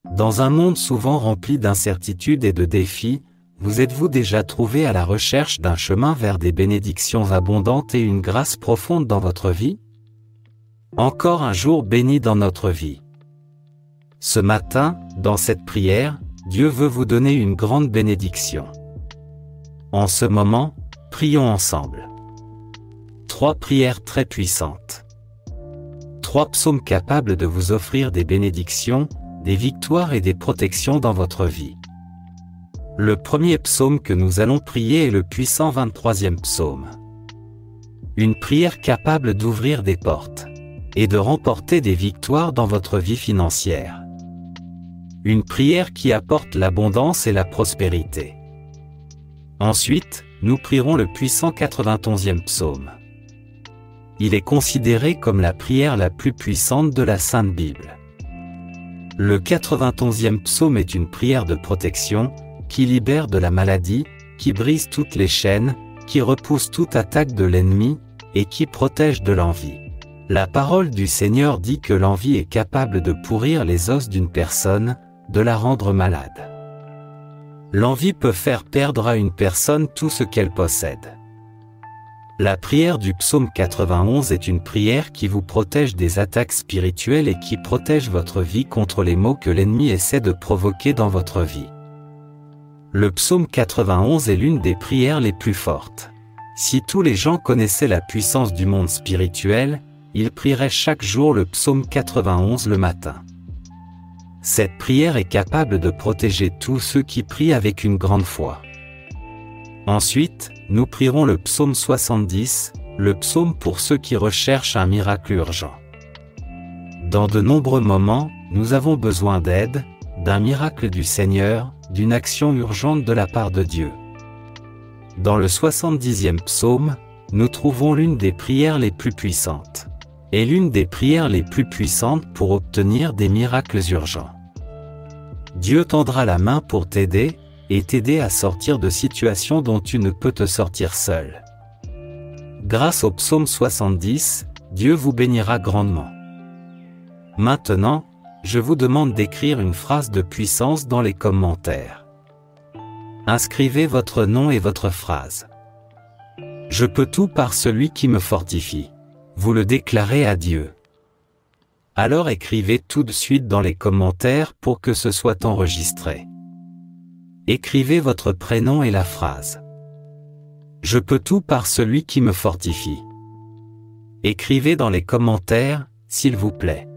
Dans un monde souvent rempli d'incertitudes et de défis, vous êtes-vous déjà trouvé à la recherche d'un chemin vers des bénédictions abondantes et une grâce profonde dans votre vie? Encore un jour béni dans notre vie. Ce matin, dans cette prière, Dieu veut vous donner une grande bénédiction. En ce moment, prions ensemble. 3 prières très puissantes. 3 psaumes capables de vous offrir des bénédictions, des victoires et des protections dans votre vie. Le premier psaume que nous allons prier est le puissant 23e psaume. Une prière capable d'ouvrir des portes et de remporter des victoires dans votre vie financière. Une prière qui apporte l'abondance et la prospérité. Ensuite, nous prierons le puissant 91e psaume. Il est considéré comme la prière la plus puissante de la Sainte Bible. Le 91e psaume est une prière de protection, qui libère de la maladie, qui brise toutes les chaînes, qui repousse toute attaque de l'ennemi, et qui protège de l'envie. La parole du Seigneur dit que l'envie est capable de pourrir les os d'une personne, de la rendre malade. L'envie peut faire perdre à une personne tout ce qu'elle possède. La prière du psaume 91 est une prière qui vous protège des attaques spirituelles et qui protège votre vie contre les maux que l'ennemi essaie de provoquer dans votre vie. Le psaume 91 est l'une des prières les plus fortes. Si tous les gens connaissaient la puissance du monde spirituel, ils prieraient chaque jour le psaume 91 le matin. Cette prière est capable de protéger tous ceux qui prient avec une grande foi. Ensuite, nous prierons le psaume 70, le psaume pour ceux qui recherchent un miracle urgent. Dans de nombreux moments, nous avons besoin d'aide, d'un miracle du Seigneur, d'une action urgente de la part de Dieu. Dans le 70e psaume, nous trouvons l'une des prières les plus puissantes. Et l'une des prières les plus puissantes pour obtenir des miracles urgents. Dieu tendra la main pour t'aider, et t'aider à sortir de situations dont tu ne peux te sortir seul. Grâce au psaume 70, Dieu vous bénira grandement. Maintenant, je vous demande d'écrire une phrase de puissance dans les commentaires. Inscrivez votre nom et votre phrase. Je peux tout par celui qui me fortifie. Vous le déclarez à Dieu. Alors écrivez tout de suite dans les commentaires pour que ce soit enregistré. Écrivez votre prénom et la phrase. Je peux tout par celui qui me fortifie. Écrivez dans les commentaires, s'il vous plaît.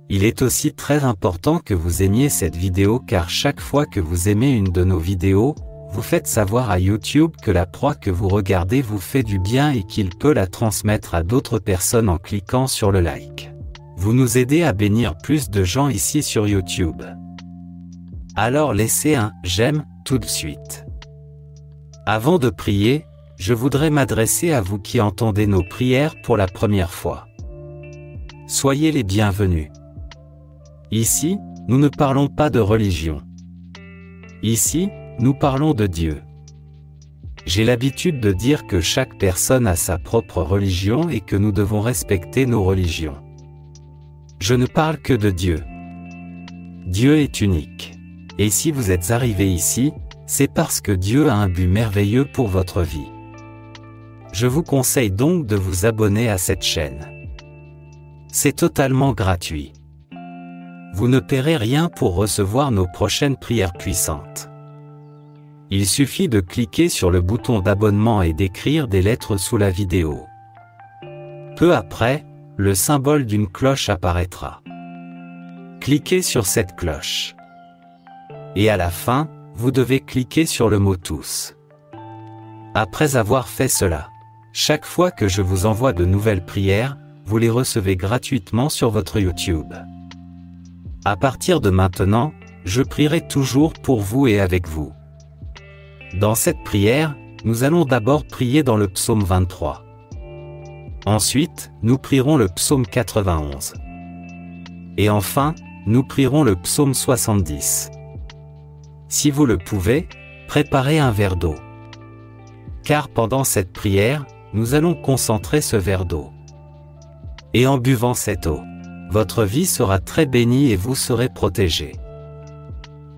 Il est aussi très important que vous aimiez cette vidéo car chaque fois que vous aimez une de nos vidéos, vous faites savoir à YouTube que la proie que vous regardez vous fait du bien et qu'il peut la transmettre à d'autres personnes en cliquant sur le like. Vous nous aidez à bénir plus de gens ici sur YouTube. Alors laissez un « j'aime » tout de suite. Avant de prier, je voudrais m'adresser à vous qui entendez nos prières pour la première fois. Soyez les bienvenus. Ici, nous ne parlons pas de religion. Ici, nous parlons de Dieu. J'ai l'habitude de dire que chaque personne a sa propre religion et que nous devons respecter nos religions. Je ne parle que de Dieu. Dieu est unique. Et si vous êtes arrivé ici, c'est parce que Dieu a un but merveilleux pour votre vie. Je vous conseille donc de vous abonner à cette chaîne. C'est totalement gratuit. Vous ne paierez rien pour recevoir nos prochaines prières puissantes. Il suffit de cliquer sur le bouton d'abonnement et d'écrire des lettres sous la vidéo. Peu après, le symbole d'une cloche apparaîtra. Cliquez sur cette cloche. Et à la fin, vous devez cliquer sur le mot tous. Après avoir fait cela, chaque fois que je vous envoie de nouvelles prières, vous les recevez gratuitement sur votre YouTube. À partir de maintenant, je prierai toujours pour vous et avec vous. Dans cette prière, nous allons d'abord prier dans le psaume 23. Ensuite, nous prierons le psaume 91. Et enfin, nous prierons le psaume 70. Si vous le pouvez, préparez un verre d'eau. Car pendant cette prière, nous allons concentrer ce verre d'eau. Et en buvant cette eau, Votre vie sera très bénie et vous serez protégé.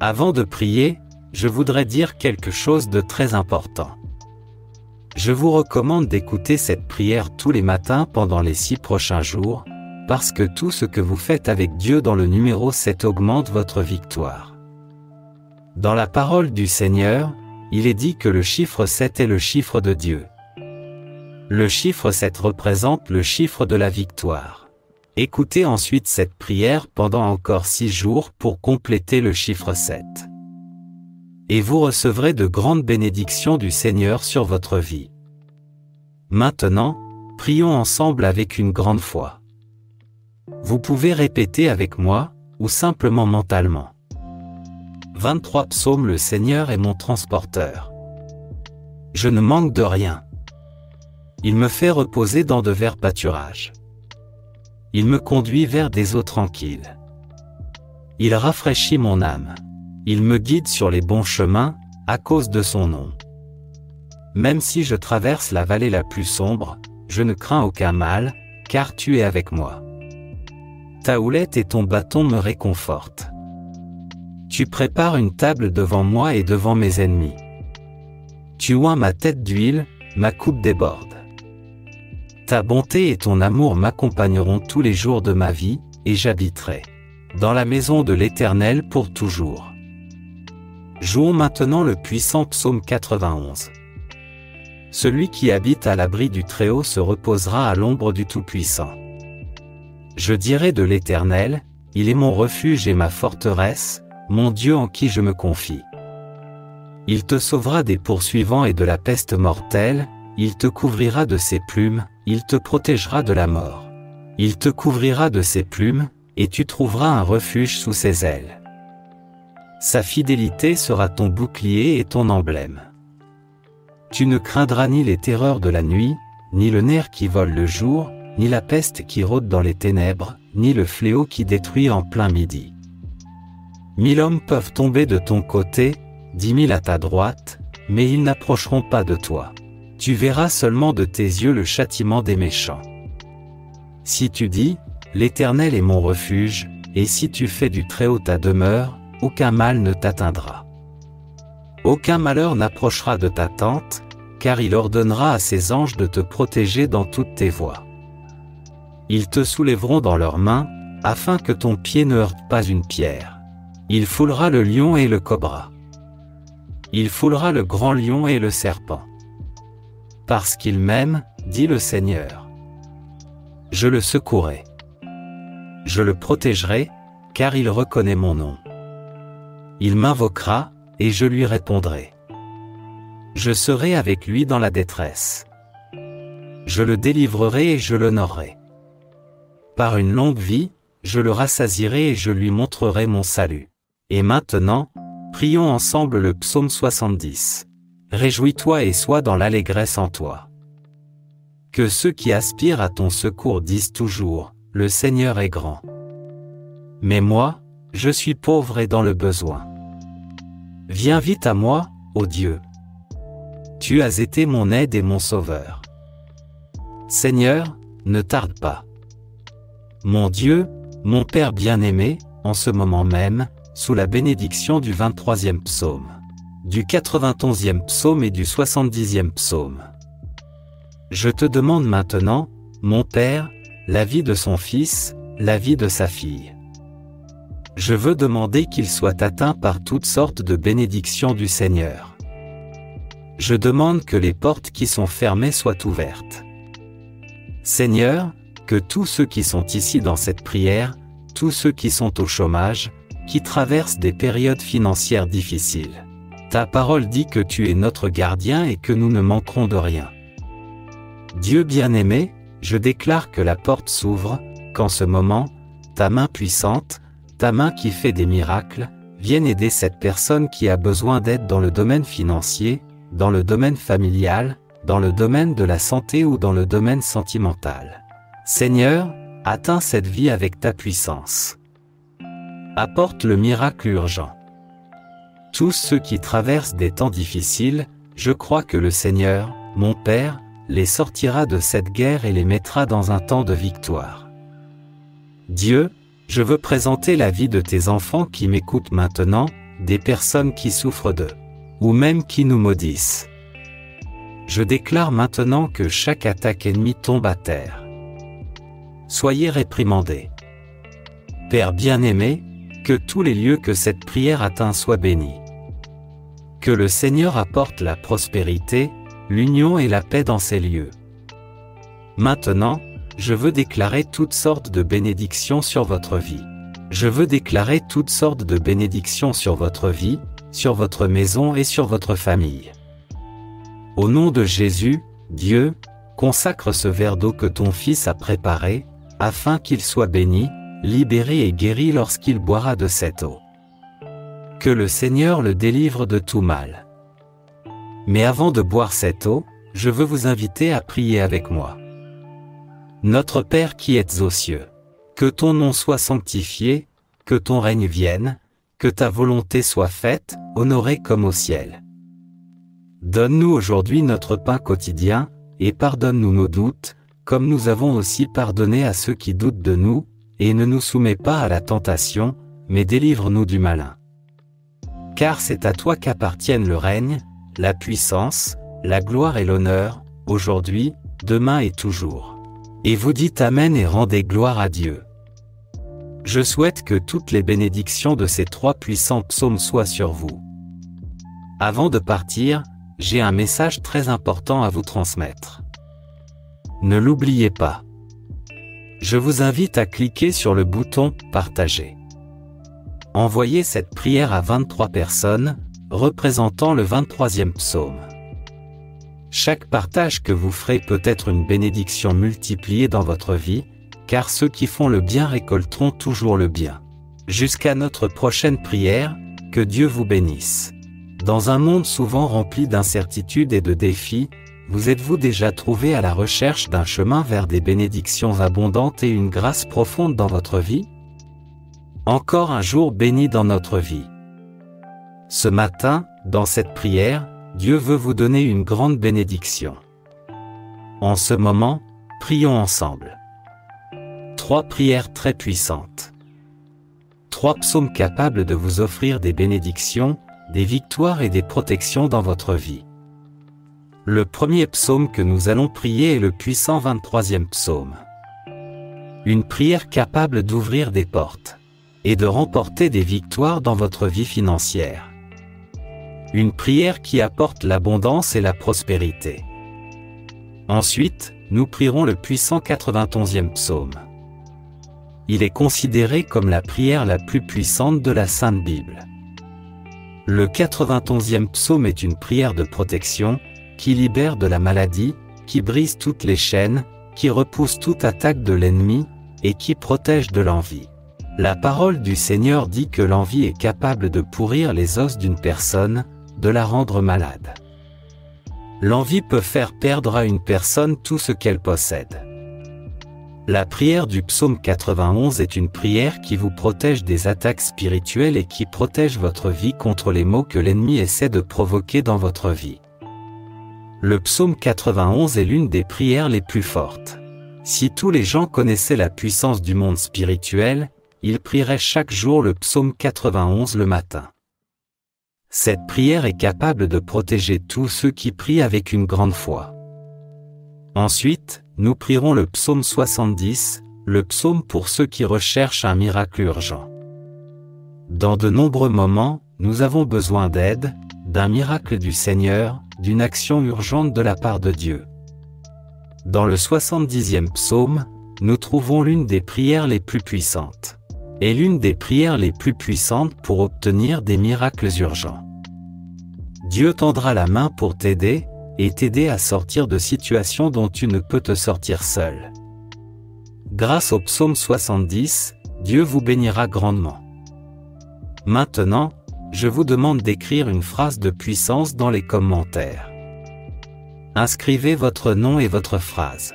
Avant de prier, je voudrais dire quelque chose de très important. Je vous recommande d'écouter cette prière tous les matins pendant les 6 prochains jours, parce que tout ce que vous faites avec Dieu dans le numéro 7 augmente votre victoire. Dans la parole du Seigneur, il est dit que le chiffre 7 est le chiffre de Dieu. Le chiffre 7 représente le chiffre de la victoire. Écoutez ensuite cette prière pendant encore 6 jours pour compléter le chiffre 7. Et vous recevrez de grandes bénédictions du Seigneur sur votre vie. Maintenant, prions ensemble avec une grande foi. Vous pouvez répéter avec moi, ou simplement mentalement. 23 Psaume. Le Seigneur est mon transporteur. Je ne manque de rien. Il me fait reposer dans de verts pâturages. Il me conduit vers des eaux tranquilles. Il rafraîchit mon âme. Il me guide sur les bons chemins, à cause de son nom. Même si je traverse la vallée la plus sombre, je ne crains aucun mal, car tu es avec moi. Ta houlette et ton bâton me réconfortent. Tu prépares une table devant moi et devant mes ennemis. Tu oins ma tête d'huile, ma coupe déborde. Ta bonté et ton amour m'accompagneront tous les jours de ma vie, et j'habiterai dans la maison de l'Éternel pour toujours. Jouons maintenant le puissant psaume 91. Celui qui habite à l'abri du Très-Haut se reposera à l'ombre du Tout-Puissant. Je dirai de l'Éternel, il est mon refuge et ma forteresse, mon Dieu en qui je me confie. Il te sauvera des poursuivants et de la peste mortelle, il te couvrira de ses plumes, il te protégera de la mort. Il te couvrira de ses plumes, et tu trouveras un refuge sous ses ailes. Sa fidélité sera ton bouclier et ton emblème. Tu ne craindras ni les terreurs de la nuit, ni le nerf qui vole le jour, ni la peste qui rôde dans les ténèbres, ni le fléau qui détruit en plein midi. 1000 hommes peuvent tomber de ton côté, 10 000 à ta droite, mais ils n'approcheront pas de toi. Tu verras seulement de tes yeux le châtiment des méchants. Si tu dis, l'Éternel est mon refuge, et si tu fais du Très-Haut ta demeure, aucun mal ne t'atteindra. Aucun malheur n'approchera de ta tente, car il ordonnera à ses anges de te protéger dans toutes tes voies. Ils te soulèveront dans leurs mains, afin que ton pied ne heurte pas une pierre. Il foulera le lion et le cobra. Il foulera le grand lion et le serpent. Parce qu'il m'aime, dit le Seigneur. Je le secouerai. Je le protégerai, car il reconnaît mon nom. Il m'invoquera, et je lui répondrai. Je serai avec lui dans la détresse. Je le délivrerai et je l'honorerai. Par une longue vie, je le rassasierai et je lui montrerai mon salut. Et maintenant, prions ensemble le psaume 70. Réjouis-toi et sois dans l'allégresse en toi. Que ceux qui aspirent à ton secours disent toujours, le Seigneur est grand. Mais moi, je suis pauvre et dans le besoin. Viens vite à moi, ô Dieu. Tu as été mon aide et mon sauveur. Seigneur, ne tarde pas. Mon Dieu, mon Père bien-aimé, en ce moment même, sous la bénédiction du 23e psaume, du 91e psaume et du 70e psaume. Je te demande maintenant, mon Père, la vie de son fils, la vie de sa fille. Je veux demander qu'il soit atteint par toutes sortes de bénédictions du Seigneur. Je demande que les portes qui sont fermées soient ouvertes. Seigneur, que tous ceux qui sont ici dans cette prière, tous ceux qui sont au chômage, qui traversent des périodes financières difficiles. Ta parole dit que tu es notre gardien et que nous ne manquerons de rien. Dieu bien-aimé, je déclare que la porte s'ouvre, qu'en ce moment, ta main puissante, ta main qui fait des miracles, vienne aider cette personne qui a besoin d'aide dans le domaine financier, dans le domaine familial, dans le domaine de la santé ou dans le domaine sentimental. Seigneur, atteins cette vie avec ta puissance. Apporte le miracle urgent. Tous ceux qui traversent des temps difficiles, je crois que le Seigneur, mon Père, les sortira de cette guerre et les mettra dans un temps de victoire. Dieu, je veux présenter la vie de tes enfants qui m'écoutent maintenant, des personnes qui souffrent d'eux, ou même qui nous maudissent. Je déclare maintenant que chaque attaque ennemie tombe à terre. Soyez réprimandés. Père bien-aimé, que tous les lieux que cette prière atteint soient bénis. Que le Seigneur apporte la prospérité, l'union et la paix dans ces lieux. Maintenant, je veux déclarer toutes sortes de bénédictions sur votre vie. Je veux déclarer toutes sortes de bénédictions sur votre vie, sur votre maison et sur votre famille. Au nom de Jésus, Dieu, consacre ce verre d'eau que ton Fils a préparé, afin qu'il soit béni, libéré et guéri lorsqu'il boira de cette eau. Que le Seigneur le délivre de tout mal. Mais avant de boire cette eau, je veux vous inviter à prier avec moi. Notre Père qui êtes aux cieux, que ton nom soit sanctifié, que ton règne vienne, que ta volonté soit faite, honorée comme au ciel. Donne-nous aujourd'hui notre pain quotidien, et pardonne-nous nos doutes, comme nous avons aussi pardonné à ceux qui doutent de nous, et ne nous soumets pas à la tentation, mais délivre-nous du malin. Car c'est à toi qu'appartiennent le règne, la puissance, la gloire et l'honneur, aujourd'hui, demain et toujours. Et vous dites Amen et rendez gloire à Dieu. Je souhaite que toutes les bénédictions de ces 3 puissants psaumes soient sur vous. Avant de partir, j'ai un message très important à vous transmettre. Ne l'oubliez pas. Je vous invite à cliquer sur le bouton « Partager ». Envoyez cette prière à 23 personnes, représentant le 23e psaume. Chaque partage que vous ferez peut être une bénédiction multipliée dans votre vie, car ceux qui font le bien récolteront toujours le bien. Jusqu'à notre prochaine prière, que Dieu vous bénisse. Dans un monde souvent rempli d'incertitudes et de défis, vous êtes-vous déjà trouvé à la recherche d'un chemin vers des bénédictions abondantes et une grâce profonde dans votre vie? Encore un jour béni dans notre vie. Ce matin, dans cette prière, Dieu veut vous donner une grande bénédiction. En ce moment, prions ensemble. 3 prières très puissantes. 3 psaumes capables de vous offrir des bénédictions, des victoires et des protections dans votre vie. Le premier psaume que nous allons prier est le puissant 23e psaume. Une prière capable d'ouvrir des portes et de remporter des victoires dans votre vie financière. Une prière qui apporte l'abondance et la prospérité. Ensuite, nous prierons le puissant 91e psaume. Il est considéré comme la prière la plus puissante de la Sainte Bible. Le 91e psaume est une prière de protection, qui libère de la maladie, qui brise toutes les chaînes, qui repousse toute attaque de l'ennemi, et qui protège de l'envie. La parole du Seigneur dit que l'envie est capable de pourrir les os d'une personne, de la rendre malade. L'envie peut faire perdre à une personne tout ce qu'elle possède. La prière du psaume 91 est une prière qui vous protège des attaques spirituelles et qui protège votre vie contre les maux que l'ennemi essaie de provoquer dans votre vie. Le psaume 91 est l'une des prières les plus fortes. Si tous les gens connaissaient la puissance du monde spirituel, ils prieraient chaque jour le psaume 91 le matin. Cette prière est capable de protéger tous ceux qui prient avec une grande foi. Ensuite, nous prierons le psaume 70, le psaume pour ceux qui recherchent un miracle urgent. Dans de nombreux moments, nous avons besoin d'aide, d'un miracle du Seigneur, d'une action urgente de la part de Dieu. Dans le 70e psaume, nous trouvons l'une des prières les plus puissantes. Et l'une des prières les plus puissantes pour obtenir des miracles urgents. Dieu tendra la main pour t'aider, et t'aider à sortir de situations dont tu ne peux te sortir seul. Grâce au psaume 70, Dieu vous bénira grandement. Maintenant, je vous demande d'écrire une phrase de puissance dans les commentaires. Inscrivez votre nom et votre phrase.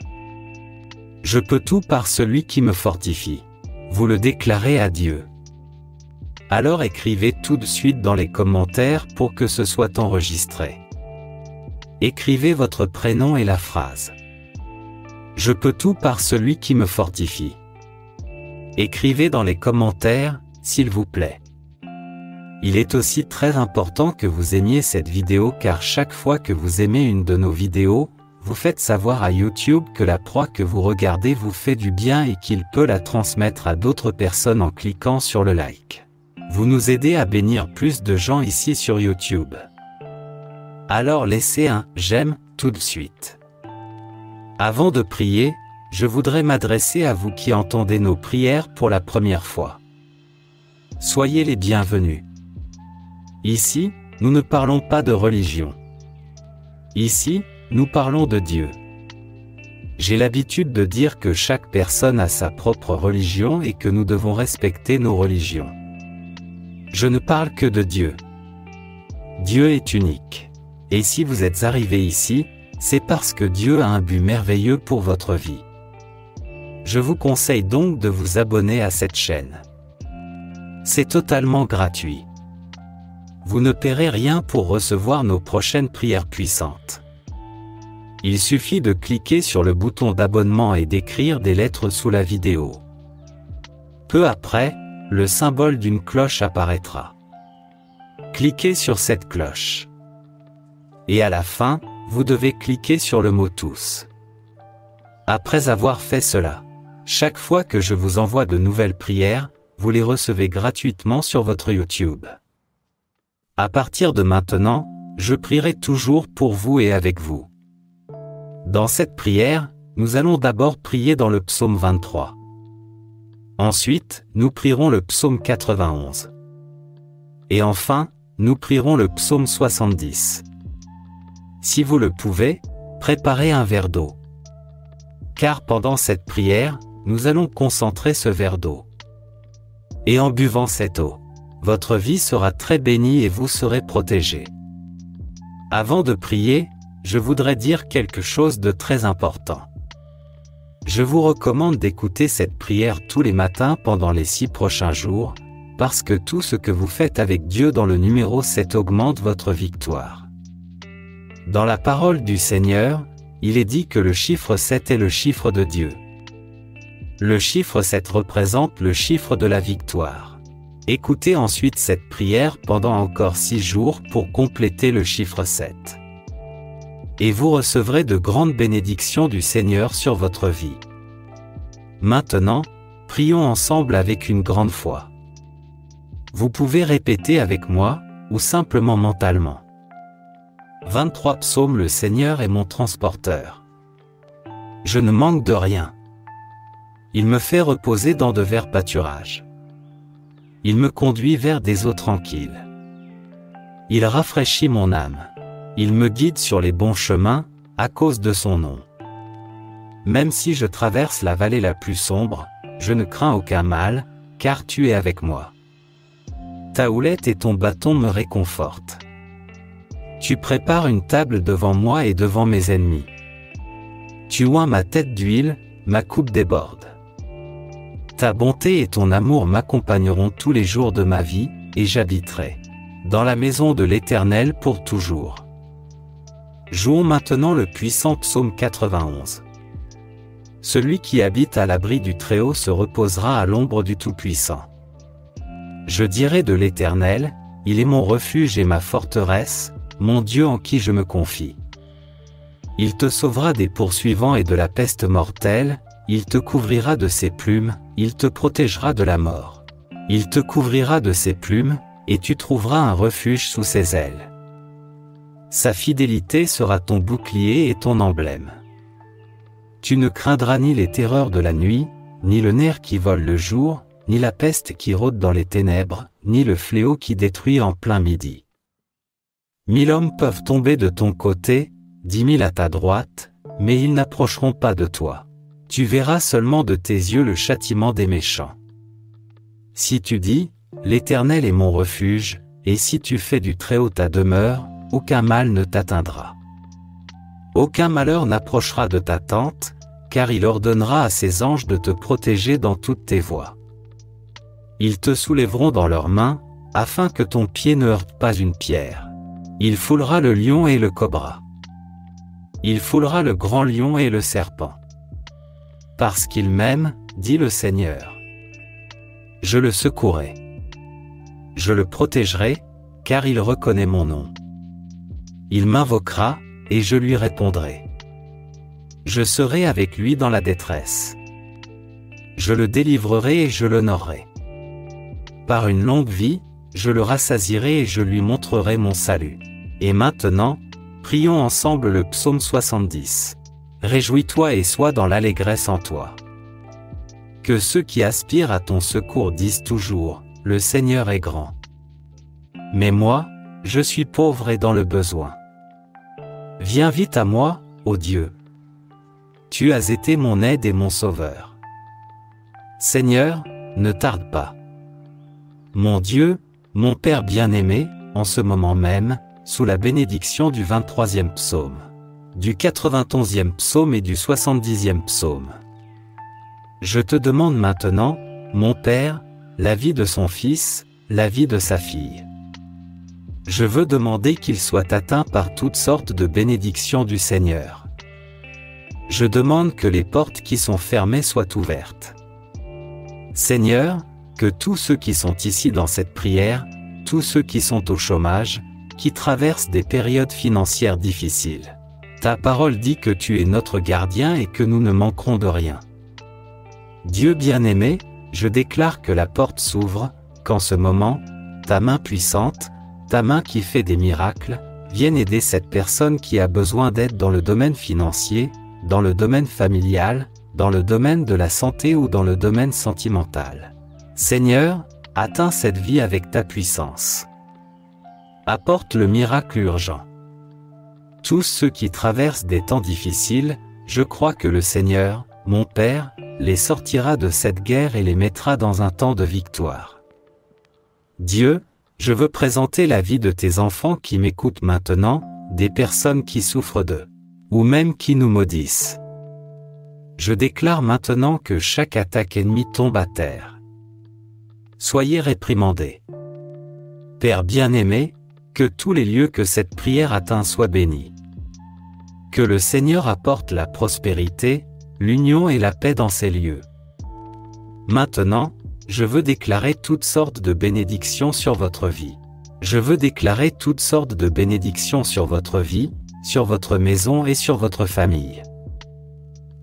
Je peux tout par celui qui me fortifie. Vous le déclarez à Dieu. Alors écrivez tout de suite dans les commentaires pour que ce soit enregistré. Écrivez votre prénom et la phrase. Je peux tout par celui qui me fortifie. Écrivez dans les commentaires, s'il vous plaît. Il est aussi très important que vous aimiez cette vidéo car chaque fois que vous aimez une de nos vidéos, vous faites savoir à YouTube que la proie que vous regardez vous fait du bien et qu'il peut la transmettre à d'autres personnes en cliquant sur le like. Vous nous aidez à bénir plus de gens ici sur YouTube. Alors laissez un « j'aime » tout de suite. Avant de prier, je voudrais m'adresser à vous qui entendez nos prières pour la première fois. Soyez les bienvenus. Ici, nous ne parlons pas de religion. Ici, nous parlons de Dieu. J'ai l'habitude de dire que chaque personne a sa propre religion et que nous devons respecter nos religions. Je ne parle que de Dieu. Dieu est unique. Et si vous êtes arrivé ici, c'est parce que Dieu a un but merveilleux pour votre vie. Je vous conseille donc de vous abonner à cette chaîne. C'est totalement gratuit. Vous ne paierez rien pour recevoir nos prochaines prières puissantes. Il suffit de cliquer sur le bouton d'abonnement et d'écrire des lettres sous la vidéo. Peu après, le symbole d'une cloche apparaîtra. Cliquez sur cette cloche. Et à la fin, vous devez cliquer sur le mot tous. Après avoir fait cela, chaque fois que je vous envoie de nouvelles prières, vous les recevez gratuitement sur votre YouTube. À partir de maintenant, je prierai toujours pour vous et avec vous. Dans cette prière, nous allons d'abord prier dans le psaume 23. Ensuite, nous prierons le psaume 91. Et enfin, nous prierons le psaume 70. Si vous le pouvez, préparez un verre d'eau. Car pendant cette prière, nous allons concentrer ce verre d'eau. Et en buvant cette eau, votre vie sera très bénie et vous serez protégé. Avant de prier, je voudrais dire quelque chose de très important. Je vous recommande d'écouter cette prière tous les matins pendant les 6 prochains jours, parce que tout ce que vous faites avec Dieu dans le numéro 7 augmente votre victoire. Dans la parole du Seigneur, il est dit que le chiffre 7 est le chiffre de Dieu. Le chiffre 7 représente le chiffre de la victoire. Écoutez ensuite cette prière pendant encore 6 jours pour compléter le chiffre 7. Et vous recevrez de grandes bénédictions du Seigneur sur votre vie. Maintenant, prions ensemble avec une grande foi. Vous pouvez répéter avec moi, ou simplement mentalement. 23 psaumes. Le Seigneur est mon transporteur. Je ne manque de rien. Il me fait reposer dans de verts pâturages. Il me conduit vers des eaux tranquilles. Il rafraîchit mon âme. Il me guide sur les bons chemins, à cause de son nom. Même si je traverse la vallée la plus sombre, je ne crains aucun mal, car tu es avec moi. Ta houlette et ton bâton me réconfortent. Tu prépares une table devant moi et devant mes ennemis. Tu oins ma tête d'huile, ma coupe déborde. Ta bonté et ton amour m'accompagneront tous les jours de ma vie, et j'habiterai dans la maison de l'Éternel pour toujours. Jouons maintenant le puissant psaume 91. Celui qui habite à l'abri du Très-Haut se reposera à l'ombre du Tout-Puissant. Je dirai de l'Éternel, il est mon refuge et ma forteresse, mon Dieu en qui je me confie. Il te sauvera des poursuivants et de la peste mortelle, il te couvrira de ses plumes, il te protégera de la mort. Il te couvrira de ses plumes, et tu trouveras un refuge sous ses ailes. Sa fidélité sera ton bouclier et ton emblème. Tu ne craindras ni les terreurs de la nuit, ni le nerf qui vole le jour, ni la peste qui rôde dans les ténèbres, ni le fléau qui détruit en plein midi. 1000 hommes peuvent tomber de ton côté, 10 000 à ta droite, mais ils n'approcheront pas de toi. Tu verras seulement de tes yeux le châtiment des méchants. Si tu dis, l'Éternel est mon refuge, et si tu fais du Très-Haut ta demeure, aucun mal ne t'atteindra. Aucun malheur n'approchera de ta tente, car il ordonnera à ses anges de te protéger dans toutes tes voies. Ils te soulèveront dans leurs mains, afin que ton pied ne heurte pas une pierre. Il foulera le lion et le cobra. Il foulera le grand lion et le serpent. Parce qu'il m'aime, dit le Seigneur. Je le secouerai. Je le protégerai, car il reconnaît mon nom. Il m'invoquera, et je lui répondrai. Je serai avec lui dans la détresse. Je le délivrerai et je l'honorerai. Par une longue vie, je le rassasierai et je lui montrerai mon salut. Et maintenant, prions ensemble le psaume 70. Réjouis-toi et sois dans l'allégresse en toi. Que ceux qui aspirent à ton secours disent toujours, le Seigneur est grand. Mais moi, je suis pauvre et dans le besoin. Viens vite à moi, ô Dieu. Tu as été mon aide et mon sauveur. Seigneur, ne tarde pas. Mon Dieu, mon Père bien-aimé, en ce moment même, sous la bénédiction du 23e psaume, du 91e psaume et du 70e psaume. Je te demande maintenant, mon Père, la vie de son fils, la vie de sa fille. Je veux demander qu'il soit atteint par toutes sortes de bénédictions du Seigneur. Je demande que les portes qui sont fermées soient ouvertes. Seigneur, que tous ceux qui sont ici dans cette prière, tous ceux qui sont au chômage, qui traversent des périodes financières difficiles. Ta parole dit que tu es notre gardien et que nous ne manquerons de rien. Dieu bien-aimé, je déclare que la porte s'ouvre, qu'en ce moment, ta main puissante, ta main qui fait des miracles, vienne aider cette personne qui a besoin d'aide dans le domaine financier, dans le domaine familial, dans le domaine de la santé ou dans le domaine sentimental. Seigneur, atteins cette vie avec ta puissance. Apporte le miracle urgent. Tous ceux qui traversent des temps difficiles, je crois que le Seigneur, mon Père, les sortira de cette guerre et les mettra dans un temps de victoire. Dieu, je veux présenter la vie de tes enfants qui m'écoutent maintenant, des personnes qui souffrent d'eux, ou même qui nous maudissent. Je déclare maintenant que chaque attaque ennemie tombe à terre. Soyez réprimandés. Père bien-aimé, que tous les lieux que cette prière atteint soient bénis. Que le Seigneur apporte la prospérité, l'union et la paix dans ces lieux. Maintenant, je veux déclarer toutes sortes de bénédictions sur votre vie. Je veux déclarer toutes sortes de bénédictions sur votre vie, sur votre maison et sur votre famille.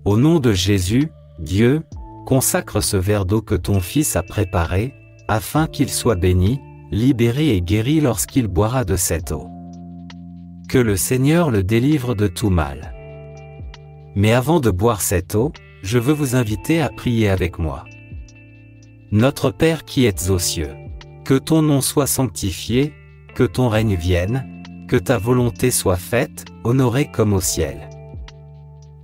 Au nom de Jésus, Dieu, consacre ce verre d'eau que ton Fils a préparé, afin qu'il soit béni, libéré et guéri lorsqu'il boira de cette eau. Que le Seigneur le délivre de tout mal. Mais avant de boire cette eau, je veux vous inviter à prier avec moi. Notre Père qui êtes aux cieux, que ton nom soit sanctifié, que ton règne vienne, que ta volonté soit faite, honorée comme au ciel.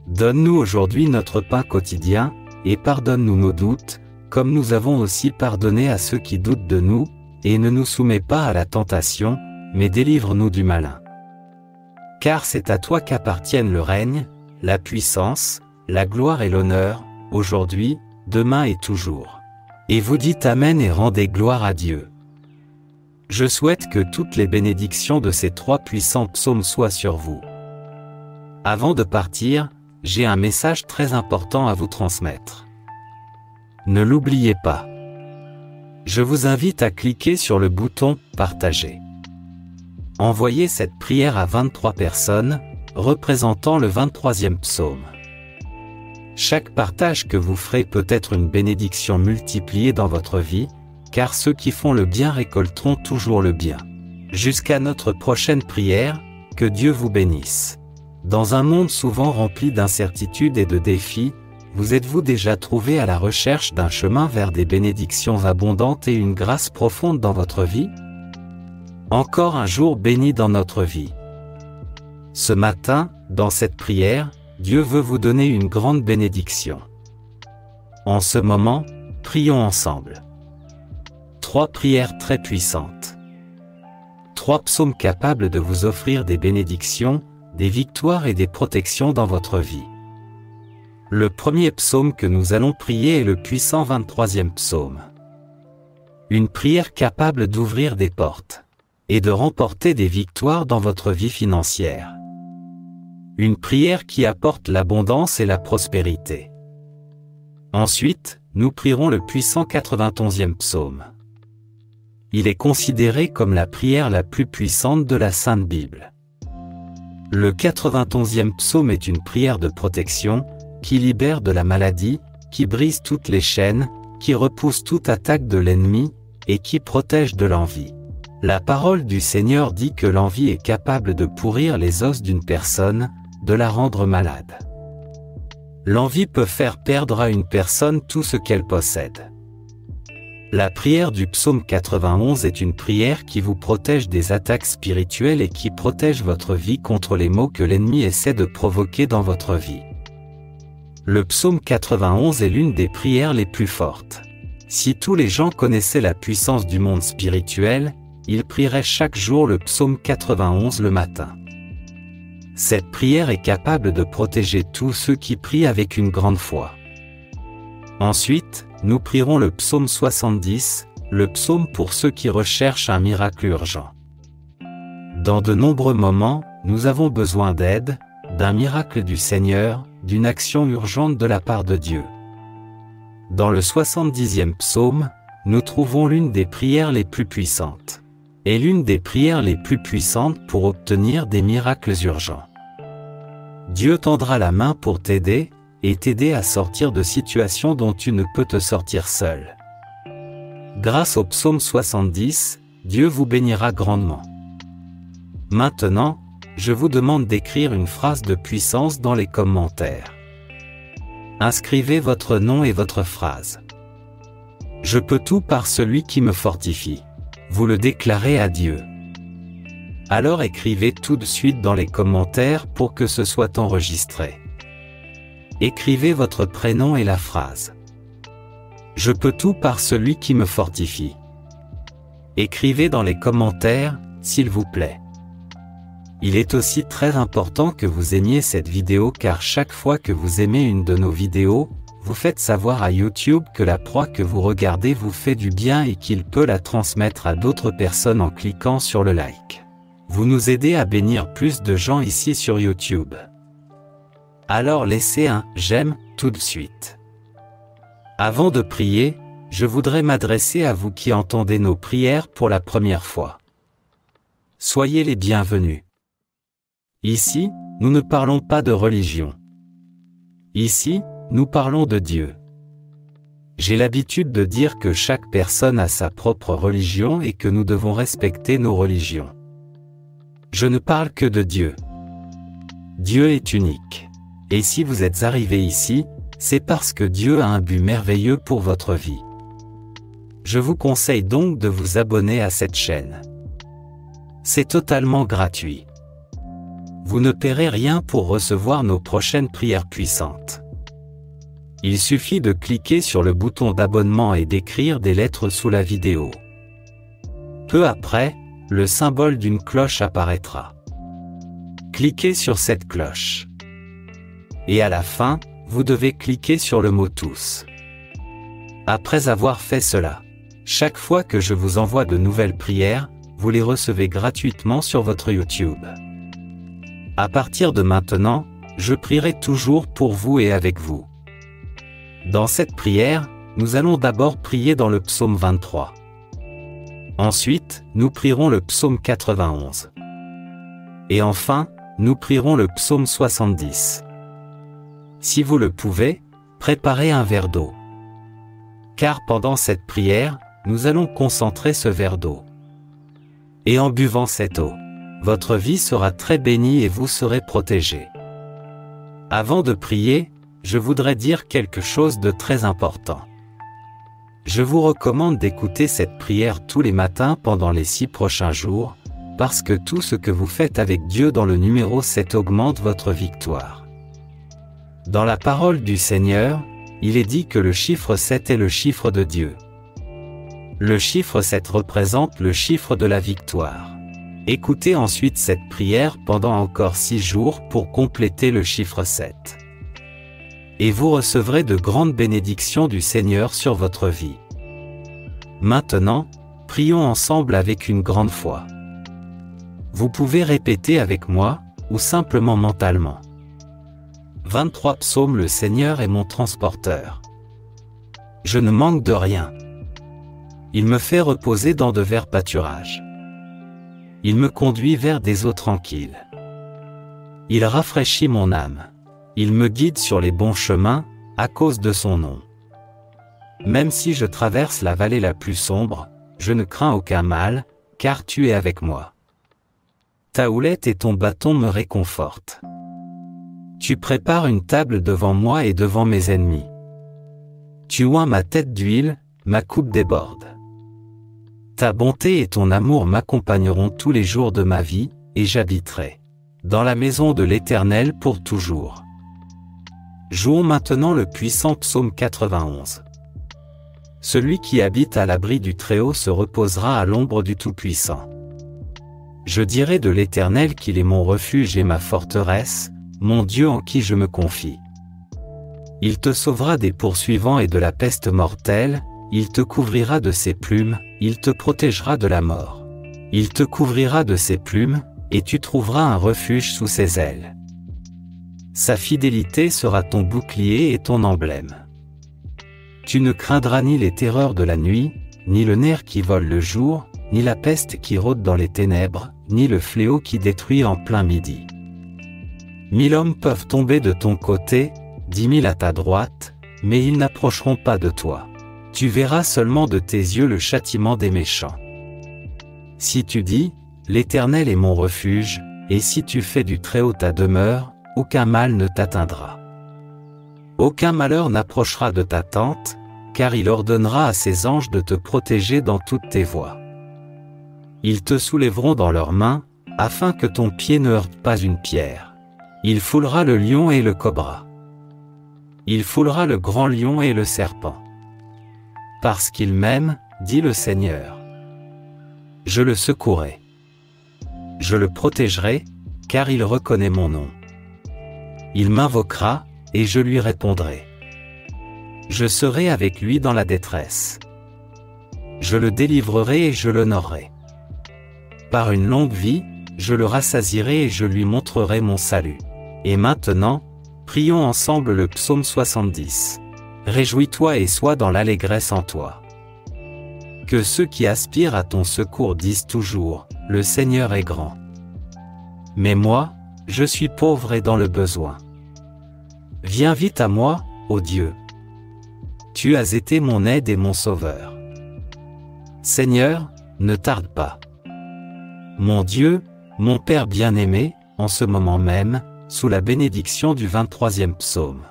Donne-nous aujourd'hui notre pain quotidien, et pardonne-nous nos doutes, comme nous avons aussi pardonné à ceux qui doutent de nous, et ne nous soumets pas à la tentation, mais délivre-nous du malin. Car c'est à toi qu'appartiennent le règne, la puissance, la gloire et l'honneur, aujourd'hui, demain et toujours. Et vous dites Amen et rendez gloire à Dieu. Je souhaite que toutes les bénédictions de ces trois puissants psaumes soient sur vous. Avant de partir, j'ai un message très important à vous transmettre. Ne l'oubliez pas. Je vous invite à cliquer sur le bouton « Partager ». Envoyez cette prière à 23 personnes, représentant le 23e psaume. Chaque partage que vous ferez peut être une bénédiction multipliée dans votre vie, car ceux qui font le bien récolteront toujours le bien. Jusqu'à notre prochaine prière, que Dieu vous bénisse. Dans un monde souvent rempli d'incertitudes et de défis, vous êtes-vous déjà trouvé à la recherche d'un chemin vers des bénédictions abondantes et une grâce profonde dans votre vie? Encore un jour béni dans notre vie. Ce matin, dans cette prière, Dieu veut vous donner une grande bénédiction. En ce moment, prions ensemble. 3 prières très puissantes. 3 psaumes capables de vous offrir des bénédictions, des victoires et des protections dans votre vie. Le premier psaume que nous allons prier est le puissant 23e psaume. Une prière capable d'ouvrir des portes et de remporter des victoires dans votre vie financière. Une prière qui apporte l'abondance et la prospérité. Ensuite, nous prierons le puissant 91e psaume. Il est considéré comme la prière la plus puissante de la Sainte Bible. Le 91e psaume est une prière de protection, qui libère de la maladie, qui brise toutes les chaînes, qui repousse toute attaque de l'ennemi, et qui protège de l'envie. La parole du Seigneur dit que l'envie est capable de pourrir les os d'une personne, de la rendre malade. L'envie peut faire perdre à une personne tout ce qu'elle possède. La prière du psaume 91 est une prière qui vous protège des attaques spirituelles et qui protège votre vie contre les maux que l'ennemi essaie de provoquer dans votre vie. Le psaume 91 est l'une des prières les plus fortes. Si tous les gens connaissaient la puissance du monde spirituel, ils prieraient chaque jour le psaume 91 le matin. Cette prière est capable de protéger tous ceux qui prient avec une grande foi. Ensuite, nous prierons le psaume 70, le psaume pour ceux qui recherchent un miracle urgent. Dans de nombreux moments, nous avons besoin d'aide, d'un miracle du Seigneur, d'une action urgente de la part de Dieu. Dans le 70e psaume, nous trouvons l'une des prières les plus puissantes. Et l'une des prières les plus puissantes pour obtenir des miracles urgents. Dieu tendra la main pour t'aider, et t'aider à sortir de situations dont tu ne peux te sortir seul. Grâce au psaume 70, Dieu vous bénira grandement. Maintenant, je vous demande d'écrire une phrase de puissance dans les commentaires. Inscrivez votre nom et votre phrase. Je peux tout par celui qui me fortifie. Vous le déclarez à Dieu. Alors écrivez tout de suite dans les commentaires pour que ce soit enregistré. Écrivez votre prénom et la phrase. Je peux tout par celui qui me fortifie. Écrivez dans les commentaires, s'il vous plaît. Il est aussi très important que vous aimiez cette vidéo car chaque fois que vous aimez une de nos vidéos, vous faites savoir à YouTube que la proie que vous regardez vous fait du bien et qu'il peut la transmettre à d'autres personnes en cliquant sur le like. Vous nous aidez à bénir plus de gens ici sur YouTube. Alors laissez un « j'aime » tout de suite. Avant de prier, je voudrais m'adresser à vous qui entendez nos prières pour la première fois. Soyez les bienvenus. Ici, nous ne parlons pas de religion. Ici, nous parlons de Dieu. J'ai l'habitude de dire que chaque personne a sa propre religion et que nous devons respecter nos religions. Je ne parle que de Dieu. Dieu est unique. Et si vous êtes arrivé ici, c'est parce que Dieu a un but merveilleux pour votre vie. Je vous conseille donc de vous abonner à cette chaîne. C'est totalement gratuit. Vous ne paierez rien pour recevoir nos prochaines prières puissantes. Il suffit de cliquer sur le bouton d'abonnement et d'écrire des lettres sous la vidéo. Peu après, le symbole d'une cloche apparaîtra. Cliquez sur cette cloche. Et à la fin, vous devez cliquer sur le mot tous. Après avoir fait cela, chaque fois que je vous envoie de nouvelles prières, vous les recevez gratuitement sur votre YouTube. À partir de maintenant, je prierai toujours pour vous et avec vous. Dans cette prière, nous allons d'abord prier dans le psaume 23. Ensuite, nous prierons le psaume 91. Et enfin, nous prierons le psaume 70. Si vous le pouvez, préparez un verre d'eau. Car pendant cette prière, nous allons concentrer ce verre d'eau. Et en buvant cette eau, votre vie sera très bénie et vous serez protégé. Avant de prier, je voudrais dire quelque chose de très important. Je vous recommande d'écouter cette prière tous les matins pendant les 6 prochains jours, parce que tout ce que vous faites avec Dieu dans le numéro 7 augmente votre victoire. Dans la parole du Seigneur, il est dit que le chiffre 7 est le chiffre de Dieu. Le chiffre 7 représente le chiffre de la victoire. Écoutez ensuite cette prière pendant encore 6 jours pour compléter le chiffre 7. Et vous recevrez de grandes bénédictions du Seigneur sur votre vie. Maintenant, prions ensemble avec une grande foi. Vous pouvez répéter avec moi, ou simplement mentalement. 23 Psaume. Le Seigneur est mon transporteur. Je ne manque de rien. Il me fait reposer dans de verts pâturages. Il me conduit vers des eaux tranquilles. Il rafraîchit mon âme. Il me guide sur les bons chemins, à cause de son nom. Même si je traverse la vallée la plus sombre, je ne crains aucun mal, car tu es avec moi. Ta houlette et ton bâton me réconfortent. Tu prépares une table devant moi et devant mes ennemis. Tu oins ma tête d'huile, ma coupe déborde. Ta bonté et ton amour m'accompagneront tous les jours de ma vie, et j'habiterai dans la maison de l'Éternel pour toujours. Jouons maintenant le puissant psaume 91. Celui qui habite à l'abri du Très-Haut se reposera à l'ombre du Tout-Puissant. Je dirai de l'Éternel qu'il est mon refuge et ma forteresse, mon Dieu en qui je me confie. Il te sauvera des poursuivants et de la peste mortelle, il te couvrira de ses plumes, il te protégera de la mort. Il te couvrira de ses plumes, et tu trouveras un refuge sous ses ailes. Sa fidélité sera ton bouclier et ton emblème. Tu ne craindras ni les terreurs de la nuit, ni le nerf qui vole le jour, ni la peste qui rôde dans les ténèbres, ni le fléau qui détruit en plein midi. 1000 hommes peuvent tomber de ton côté, 10 000 à ta droite, mais ils n'approcheront pas de toi. Tu verras seulement de tes yeux le châtiment des méchants. Si tu dis, l'Éternel est mon refuge, et si tu fais du Très-Haut ta demeure, aucun mal ne t'atteindra. Aucun malheur n'approchera de ta tente, car il ordonnera à ses anges de te protéger dans toutes tes voies. Ils te soulèveront dans leurs mains, afin que ton pied ne heurte pas une pierre. Il foulera le lion et le cobra. Il foulera le grand lion et le serpent. Parce qu'il m'aime, dit le Seigneur. Je le secouerai. Je le protégerai, car il reconnaît mon nom. Il m'invoquera, et je lui répondrai. Je serai avec lui dans la détresse. Je le délivrerai et je l'honorerai. Par une longue vie, je le rassasierai et je lui montrerai mon salut. Et maintenant, prions ensemble le psaume 70. Réjouis-toi et sois dans l'allégresse en toi. Que ceux qui aspirent à ton secours disent toujours, le Seigneur est grand. Mais moi, je suis pauvre et dans le besoin. Viens vite à moi, ô Dieu. Tu as été mon aide et mon sauveur. Seigneur, ne tarde pas. Mon Dieu, mon Père bien-aimé, en ce moment même, sous la bénédiction du 23e psaume,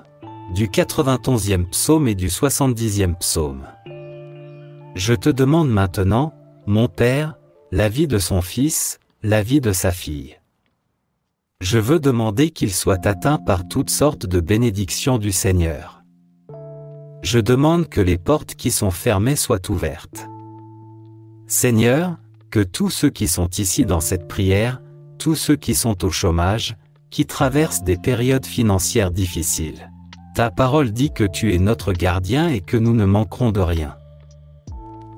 du 91e psaume et du 70e psaume. Je te demande maintenant, mon Père, la vie de son fils, la vie de sa fille. Je veux demander qu'il soit atteint par toutes sortes de bénédictions du Seigneur. Je demande que les portes qui sont fermées soient ouvertes. Seigneur, que tous ceux qui sont ici dans cette prière, tous ceux qui sont au chômage, qui traversent des périodes financières difficiles. Ta parole dit que tu es notre gardien et que nous ne manquerons de rien.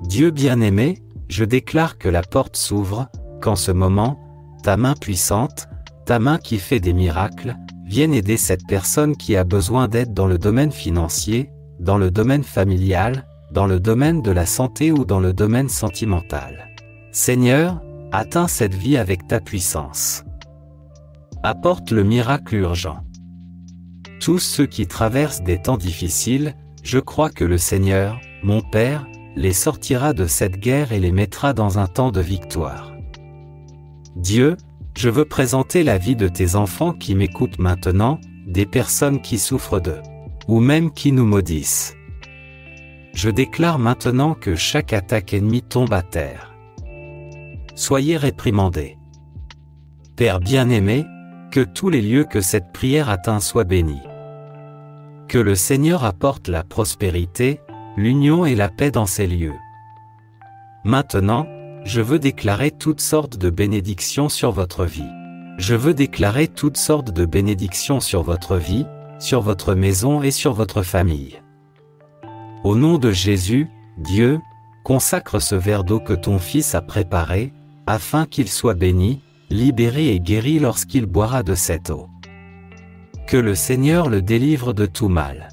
Dieu bien-aimé, je déclare que la porte s'ouvre, qu'en ce moment, ta main puissante, ta main qui fait des miracles, vienne aider cette personne qui a besoin d'aide dans le domaine financier, dans le domaine familial, dans le domaine de la santé ou dans le domaine sentimental. Seigneur, atteins cette vie avec ta puissance. Apporte le miracle urgent. Tous ceux qui traversent des temps difficiles, je crois que le Seigneur, mon Père, les sortira de cette guerre et les mettra dans un temps de victoire. Dieu, je veux présenter la vie de tes enfants qui m'écoutent maintenant, des personnes qui souffrent d'eux, ou même qui nous maudissent. Je déclare maintenant que chaque attaque ennemie tombe à terre. Soyez réprimandés. Père bien-aimé, que tous les lieux que cette prière atteint soient bénis. Que le Seigneur apporte la prospérité, l'union et la paix dans ces lieux. Maintenant, je veux déclarer toutes sortes de bénédictions sur votre vie. Je veux déclarer toutes sortes de bénédictions sur votre vie, sur votre maison et sur votre famille. Au nom de Jésus, Dieu, consacre ce verre d'eau que ton Fils a préparé, afin qu'il soit béni, libéré et guéri lorsqu'il boira de cette eau. Que le Seigneur le délivre de tout mal.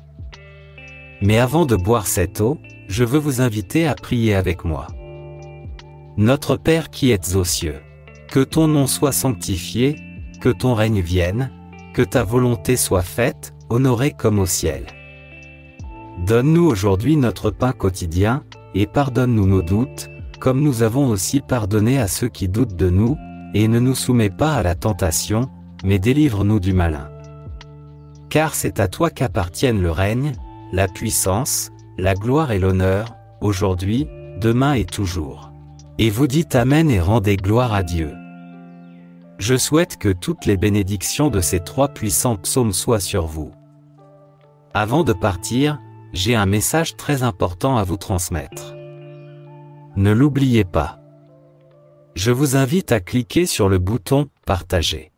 Mais avant de boire cette eau, je veux vous inviter à prier avec moi. Notre Père qui êtes aux cieux, que ton nom soit sanctifié, que ton règne vienne, que ta volonté soit faite, honorée comme au ciel. Donne-nous aujourd'hui notre pain quotidien, et pardonne-nous nos doutes, comme nous avons aussi pardonné à ceux qui doutent de nous, et ne nous soumets pas à la tentation, mais délivre-nous du malin. Car c'est à toi qu'appartiennent le règne, la puissance, la gloire et l'honneur, aujourd'hui, demain et toujours. Et vous dites Amen et rendez gloire à Dieu. Je souhaite que toutes les bénédictions de ces 3 puissants psaumes soient sur vous. Avant de partir, j'ai un message très important à vous transmettre. Ne l'oubliez pas. Je vous invite à cliquer sur le bouton « Partager ».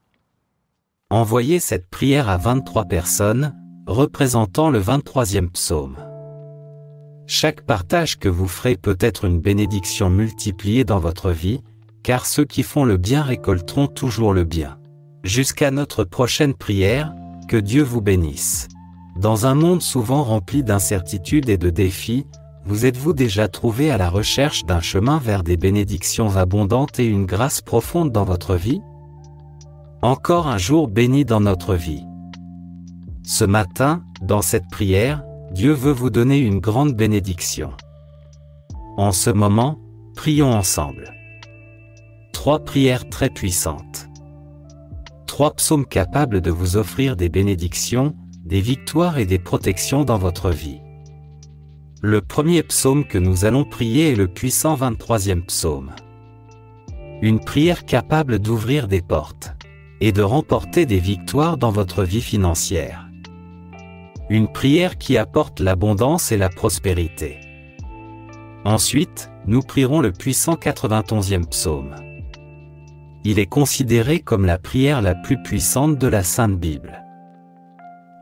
Envoyez cette prière à 23 personnes, représentant le 23e psaume. Chaque partage que vous ferez peut être une bénédiction multipliée dans votre vie, car ceux qui font le bien récolteront toujours le bien. Jusqu'à notre prochaine prière, que Dieu vous bénisse. Dans un monde souvent rempli d'incertitudes et de défis, vous êtes-vous déjà trouvé à la recherche d'un chemin vers des bénédictions abondantes et une grâce profonde dans votre vie? Encore un jour béni dans notre vie. Ce matin, dans cette prière, Dieu veut vous donner une grande bénédiction. En ce moment, prions ensemble. 3 prières très puissantes. 3 psaumes capables de vous offrir des bénédictions, des victoires et des protections dans votre vie. Le premier psaume que nous allons prier est le puissant 23e psaume. Une prière capable d'ouvrir des portes et de remporter des victoires dans votre vie financière. Une prière qui apporte l'abondance et la prospérité. Ensuite, nous prierons le puissant 91e psaume. Il est considéré comme la prière la plus puissante de la Sainte Bible.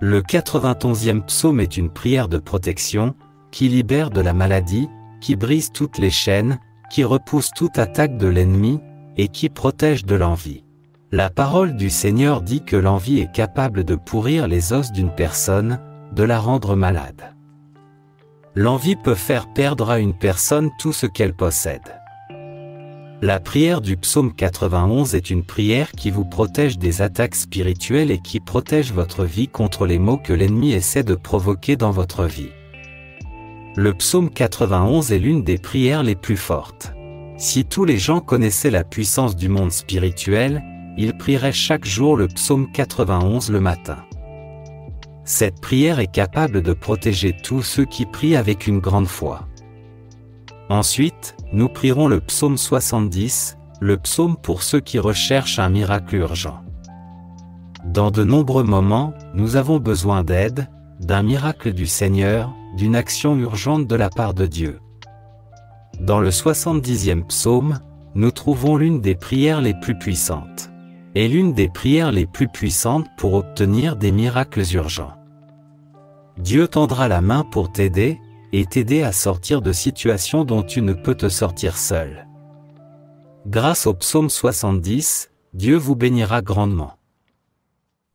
Le 91e psaume est une prière de protection, qui libère de la maladie, qui brise toutes les chaînes, qui repousse toute attaque de l'ennemi, et qui protège de l'envie. La parole du Seigneur dit que l'envie est capable de pourrir les os d'une personne, de la rendre malade. L'envie peut faire perdre à une personne tout ce qu'elle possède. La prière du psaume 91 est une prière qui vous protège des attaques spirituelles et qui protège votre vie contre les maux que l'ennemi essaie de provoquer dans votre vie. Le psaume 91 est l'une des prières les plus fortes. Si tous les gens connaissaient la puissance du monde spirituel, ils prieraient chaque jour le psaume 91 le matin. Cette prière est capable de protéger tous ceux qui prient avec une grande foi. Ensuite, nous prierons le psaume 70, le psaume pour ceux qui recherchent un miracle urgent. Dans de nombreux moments, nous avons besoin d'aide, d'un miracle du Seigneur, d'une action urgente de la part de Dieu. Dans le 70e psaume, nous trouvons l'une des prières les plus puissantes. Et l'une des prières les plus puissantes pour obtenir des miracles urgents. Dieu tendra la main pour t'aider, et t'aider à sortir de situations dont tu ne peux te sortir seul. Grâce au psaume 70, Dieu vous bénira grandement.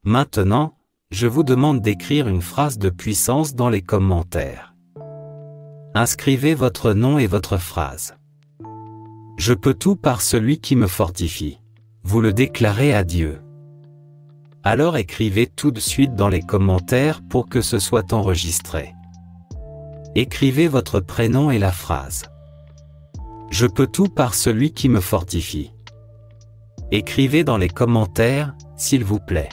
Maintenant, je vous demande d'écrire une phrase de puissance dans les commentaires. Inscrivez votre nom et votre phrase. Je peux tout par celui qui me fortifie. Vous le déclarez à Dieu. Alors écrivez tout de suite dans les commentaires pour que ce soit enregistré. Écrivez votre prénom et la phrase. Je peux tout par celui qui me fortifie. Écrivez dans les commentaires, s'il vous plaît.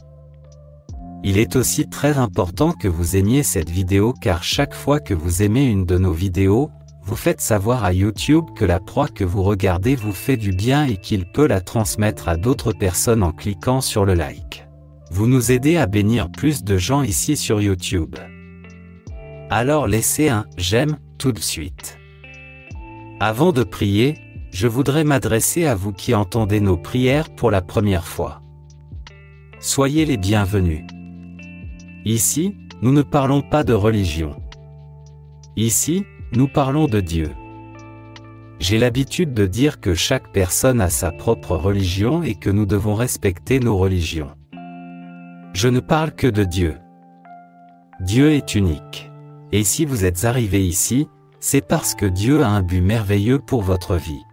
Il est aussi très important que vous aimiez cette vidéo car chaque fois que vous aimez une de nos vidéos, vous faites savoir à YouTube que la proie que vous regardez vous fait du bien et qu'il peut la transmettre à d'autres personnes en cliquant sur le like. Vous nous aidez à bénir plus de gens ici sur YouTube. Alors laissez un « j'aime » tout de suite. Avant de prier, je voudrais m'adresser à vous qui entendez nos prières pour la première fois. Soyez les bienvenus. Ici, nous ne parlons pas de religion. Ici, nous parlons de Dieu. J'ai l'habitude de dire que chaque personne a sa propre religion et que nous devons respecter nos religions. Je ne parle que de Dieu. Dieu est unique. Et si vous êtes arrivé ici, c'est parce que Dieu a un but merveilleux pour votre vie.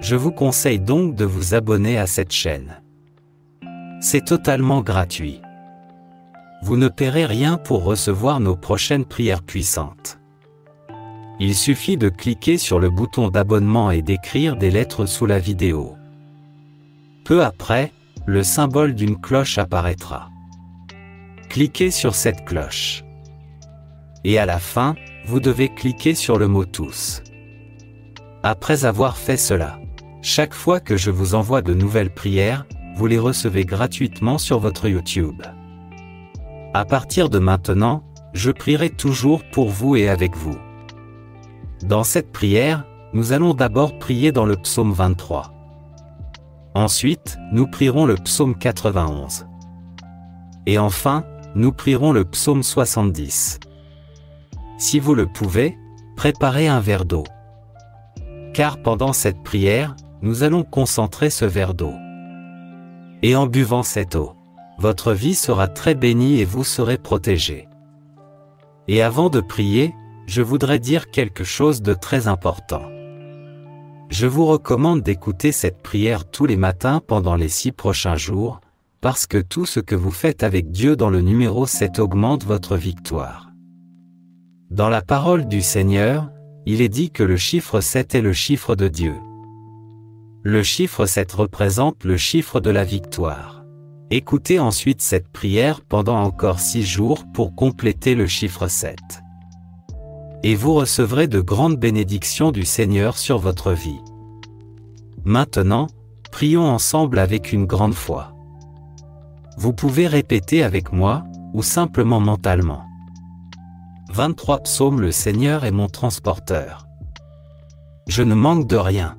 Je vous conseille donc de vous abonner à cette chaîne. C'est totalement gratuit. Vous ne paierez rien pour recevoir nos prochaines prières puissantes. Il suffit de cliquer sur le bouton d'abonnement et d'écrire des lettres sous la vidéo. Peu après, le symbole d'une cloche apparaîtra. Cliquez sur cette cloche. Et à la fin, vous devez cliquer sur le mot tous. Après avoir fait cela, chaque fois que je vous envoie de nouvelles prières, vous les recevez gratuitement sur votre YouTube. À partir de maintenant, je prierai toujours pour vous et avec vous. Dans cette prière, nous allons d'abord prier dans le psaume 23. Ensuite, nous prierons le psaume 91. Et enfin, nous prierons le psaume 70. Si vous le pouvez, préparez un verre d'eau. Car pendant cette prière, nous allons concentrer ce verre d'eau. Et en buvant cette eau, votre vie sera très bénie et vous serez protégé. Et avant de prier, je voudrais dire quelque chose de très important. Je vous recommande d'écouter cette prière tous les matins pendant les 6 prochains jours, parce que tout ce que vous faites avec Dieu dans le numéro 7 augmente votre victoire. Dans la parole du Seigneur, il est dit que le chiffre 7 est le chiffre de Dieu. Le chiffre 7 représente le chiffre de la victoire. Écoutez ensuite cette prière pendant encore 6 jours pour compléter le chiffre 7. Et vous recevrez de grandes bénédictions du Seigneur sur votre vie. Maintenant, prions ensemble avec une grande foi. Vous pouvez répéter avec moi, ou simplement mentalement. 23 Psaume. Le Seigneur est mon transporteur. Je ne manque de rien.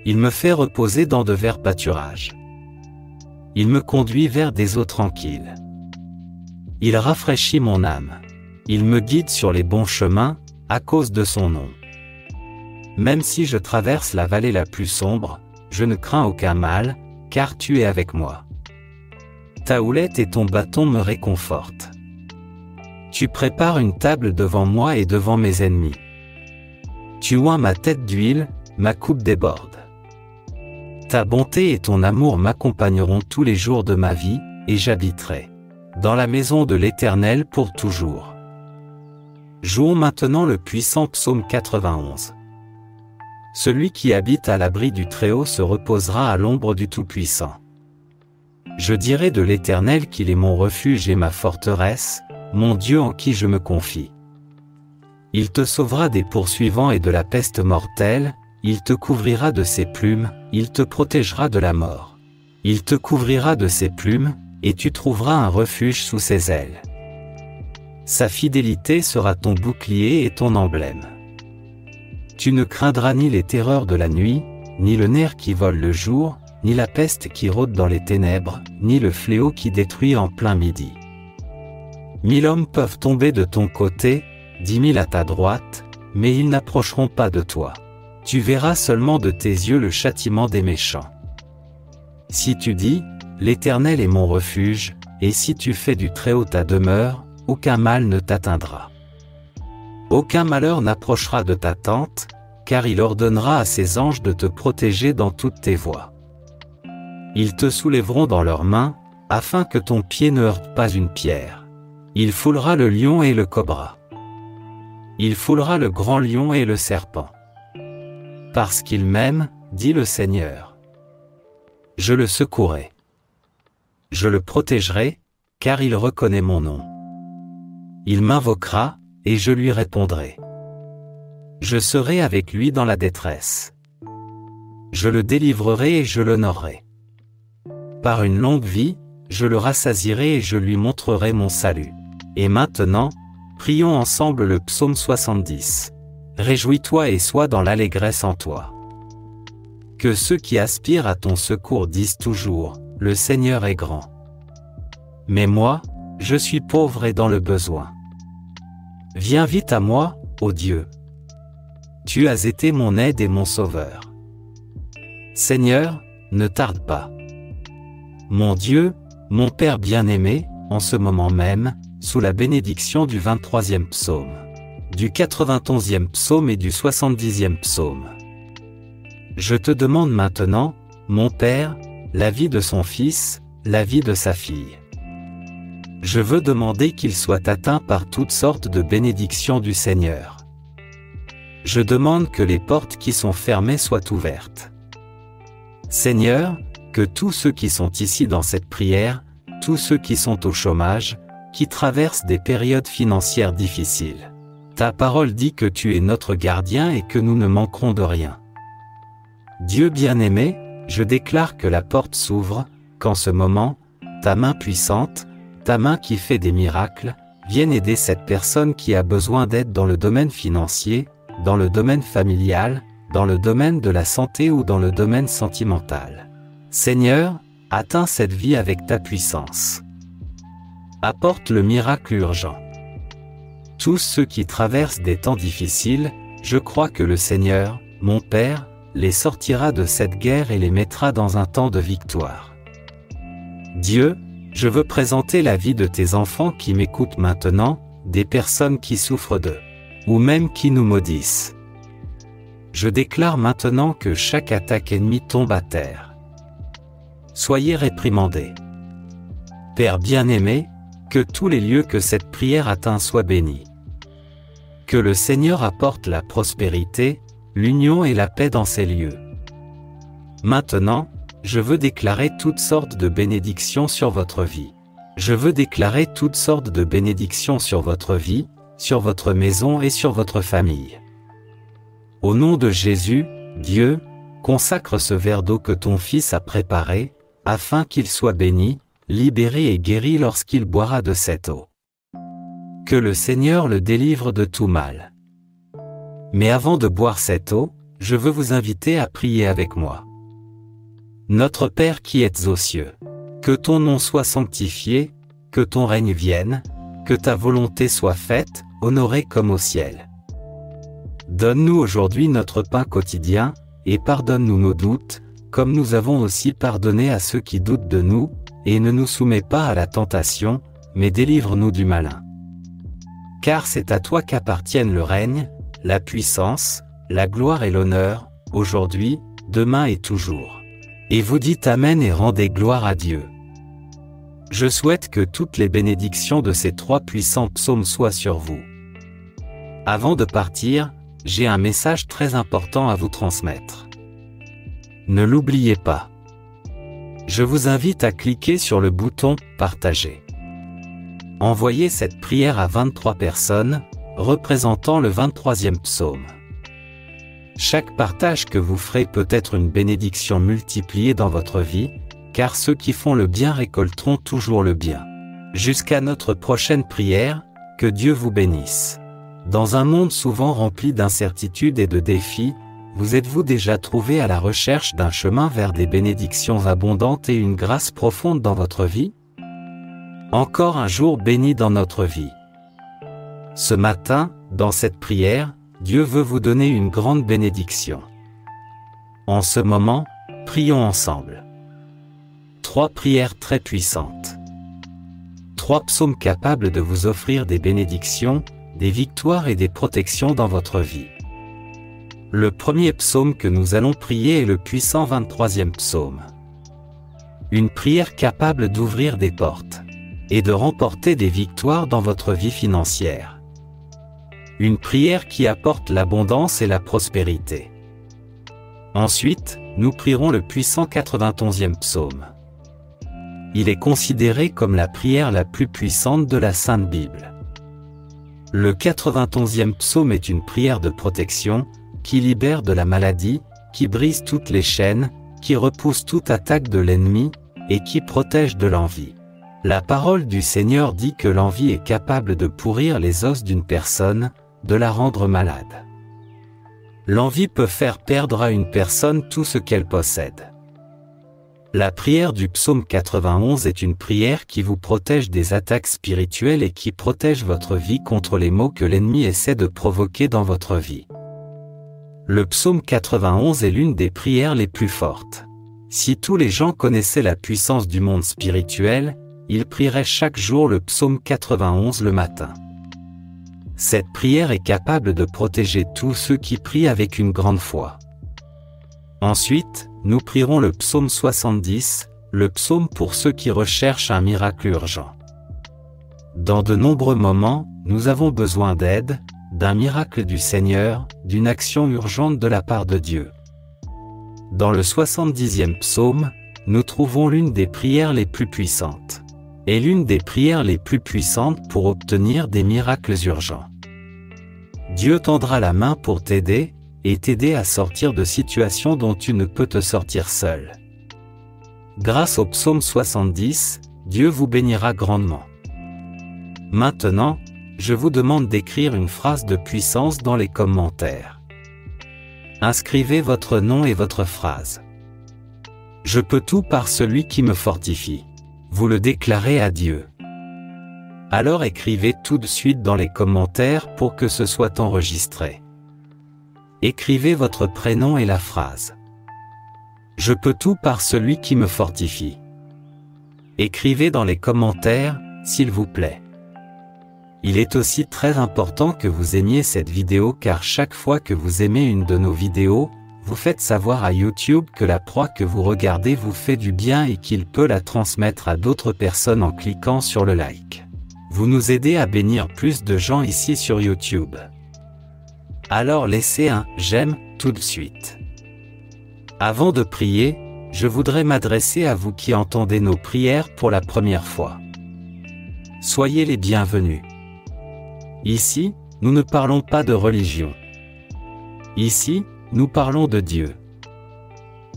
Il me fait reposer dans de verts pâturages. Il me conduit vers des eaux tranquilles. Il rafraîchit mon âme. Il me guide sur les bons chemins, à cause de son nom. Même si je traverse la vallée la plus sombre, je ne crains aucun mal, car tu es avec moi. Ta houlette et ton bâton me réconfortent. Tu prépares une table devant moi et devant mes ennemis. Tu oins ma tête d'huile, ma coupe déborde. Ta bonté et ton amour m'accompagneront tous les jours de ma vie, et j'habiterai dans la maison de l'Éternel pour toujours. Jouons maintenant le puissant psaume 91. Celui qui habite à l'abri du Très-Haut se reposera à l'ombre du Tout-Puissant. Je dirai de l'Éternel qu'il est mon refuge et ma forteresse, mon Dieu en qui je me confie. Il te sauvera des poursuivants et de la peste mortelle, il te couvrira de ses plumes, il te protégera de la mort. Il te couvrira de ses plumes, et tu trouveras un refuge sous ses ailes. Sa fidélité sera ton bouclier et ton emblème. Tu ne craindras ni les terreurs de la nuit, ni le nerf qui vole le jour, ni la peste qui rôde dans les ténèbres, ni le fléau qui détruit en plein midi. 1000 hommes peuvent tomber de ton côté, 10 000 à ta droite, mais ils n'approcheront pas de toi. Tu verras seulement de tes yeux le châtiment des méchants. Si tu dis, l'Éternel est mon refuge, et si tu fais du Très-Haut ta demeure, aucun mal ne t'atteindra. Aucun malheur n'approchera de ta tente, car il ordonnera à ses anges de te protéger dans toutes tes voies. Ils te soulèveront dans leurs mains, afin que ton pied ne heurte pas une pierre. Il foulera le lion et le cobra. Il foulera le grand lion et le serpent. Parce qu'il m'aime, dit le Seigneur. Je le secouerai. Je le protégerai, car il reconnaît mon nom. Il m'invoquera, et je lui répondrai. Je serai avec lui dans la détresse. Je le délivrerai et je l'honorerai. Par une longue vie, je le rassasierai et je lui montrerai mon salut. Et maintenant, prions ensemble le psaume 70. Réjouis-toi et sois dans l'allégresse en toi. Que ceux qui aspirent à ton secours disent toujours, le Seigneur est grand. Mais moi, je suis pauvre et dans le besoin. Viens vite à moi, ô Dieu. Tu as été mon aide et mon sauveur. Seigneur, ne tarde pas. Mon Dieu, mon Père bien-aimé, en ce moment même, sous la bénédiction du 23e psaume, du 91e psaume et du 70e psaume. Je te demande maintenant, mon Père, la vie de son fils, la vie de sa fille. Je veux demander qu'il soit atteint par toutes sortes de bénédictions du Seigneur. Je demande que les portes qui sont fermées soient ouvertes. Seigneur, que tous ceux qui sont ici dans cette prière, tous ceux qui sont au chômage, qui traversent des périodes financières difficiles. Ta parole dit que tu es notre gardien et que nous ne manquerons de rien. Dieu bien-aimé, je déclare que la porte s'ouvre, qu'en ce moment, ta main puissante, ta main qui fait des miracles, vienne aider cette personne qui a besoin d'aide dans le domaine financier, dans le domaine familial, dans le domaine de la santé ou dans le domaine sentimental. Seigneur, atteins cette vie avec ta puissance. Apporte le miracle urgent. Tous ceux qui traversent des temps difficiles, je crois que le Seigneur, mon Père, les sortira de cette guerre et les mettra dans un temps de victoire. Dieu, je veux présenter la vie de tes enfants qui m'écoutent maintenant, des personnes qui souffrent d'eux, ou même qui nous maudissent. Je déclare maintenant que chaque attaque ennemie tombe à terre. Soyez réprimandés. Père bien-aimé, que tous les lieux que cette prière atteint soient bénis. Que le Seigneur apporte la prospérité, l'union et la paix dans ces lieux. Maintenant, je veux déclarer toutes sortes de bénédictions sur votre vie. Je veux déclarer toutes sortes de bénédictions sur votre vie, sur votre maison et sur votre famille. Au nom de Jésus, Dieu, consacre ce verre d'eau que ton Fils a préparé, afin qu'il soit béni, libéré et guéri lorsqu'il boira de cette eau. Que le Seigneur le délivre de tout mal. Mais avant de boire cette eau, je veux vous inviter à prier avec moi. Notre Père qui êtes aux cieux, que ton nom soit sanctifié, que ton règne vienne, que ta volonté soit faite, honorée comme au ciel. Donne-nous aujourd'hui notre pain quotidien, et pardonne-nous nos doutes, comme nous avons aussi pardonné à ceux qui doutent de nous, et ne nous soumets pas à la tentation, mais délivre-nous du malin. Car c'est à toi qu'appartiennent le règne, la puissance, la gloire et l'honneur, aujourd'hui, demain et toujours. Et vous dites Amen et rendez gloire à Dieu. Je souhaite que toutes les bénédictions de ces 3 puissants psaumes soient sur vous. Avant de partir, j'ai un message très important à vous transmettre. Ne l'oubliez pas. Je vous invite à cliquer sur le bouton « Partager ». Envoyez cette prière à 23 personnes, représentant le 23e psaume. Chaque partage que vous ferez peut être une bénédiction multipliée dans votre vie, car ceux qui font le bien récolteront toujours le bien. Jusqu'à notre prochaine prière, que Dieu vous bénisse. Dans un monde souvent rempli d'incertitudes et de défis, vous êtes-vous déjà trouvé à la recherche d'un chemin vers des bénédictions abondantes et une grâce profonde dans votre vie? Encore un jour béni dans notre vie. Ce matin, dans cette prière, Dieu veut vous donner une grande bénédiction. En ce moment, prions ensemble. 3 prières très puissantes. 3 psaumes capables de vous offrir des bénédictions, des victoires et des protections dans votre vie. Le premier psaume que nous allons prier est le puissant 23e psaume. Une prière capable d'ouvrir des portes et de remporter des victoires dans votre vie financière. Une prière qui apporte l'abondance et la prospérité. Ensuite, nous prierons le puissant 91e psaume. Il est considéré comme la prière la plus puissante de la Sainte Bible. Le 91e psaume est une prière de protection, qui libère de la maladie, qui brise toutes les chaînes, qui repousse toute attaque de l'ennemi, et qui protège de l'envie. La parole du Seigneur dit que l'envie est capable de pourrir les os d'une personne, de la rendre malade. L'envie peut faire perdre à une personne tout ce qu'elle possède. La prière du psaume 91 est une prière qui vous protège des attaques spirituelles et qui protège votre vie contre les maux que l'ennemi essaie de provoquer dans votre vie. Le psaume 91 est l'une des prières les plus fortes. Si tous les gens connaissaient la puissance du monde spirituel, il prierait chaque jour le psaume 91 le matin. Cette prière est capable de protéger tous ceux qui prient avec une grande foi. Ensuite, nous prierons le psaume 70, le psaume pour ceux qui recherchent un miracle urgent. Dans de nombreux moments, nous avons besoin d'aide, d'un miracle du Seigneur, d'une action urgente de la part de Dieu. Dans le 70e psaume, nous trouvons l'une des prières les plus puissantes. Et l'une des prières les plus puissantes pour obtenir des miracles urgents. Dieu tendra la main pour t'aider, et t'aider à sortir de situations dont tu ne peux te sortir seul. Grâce au psaume 70, Dieu vous bénira grandement. Maintenant, je vous demande d'écrire une phrase de puissance dans les commentaires. Inscrivez votre nom et votre phrase. Je peux tout par celui qui me fortifie. Vous le déclarez à Dieu. Alors écrivez tout de suite dans les commentaires pour que ce soit enregistré. Écrivez votre prénom et la phrase. Je peux tout par celui qui me fortifie. Écrivez dans les commentaires, s'il vous plaît. Il est aussi très important que vous aimiez cette vidéo car chaque fois que vous aimez une de nos vidéos, vous faites savoir à YouTube que la proie que vous regardez vous fait du bien et qu'il peut la transmettre à d'autres personnes en cliquant sur le like. Vous nous aidez à bénir plus de gens ici sur YouTube. Alors laissez un « j'aime » tout de suite. Avant de prier, je voudrais m'adresser à vous qui entendez nos prières pour la première fois. Soyez les bienvenus. Ici, nous ne parlons pas de religion. Ici, nous parlons de Dieu.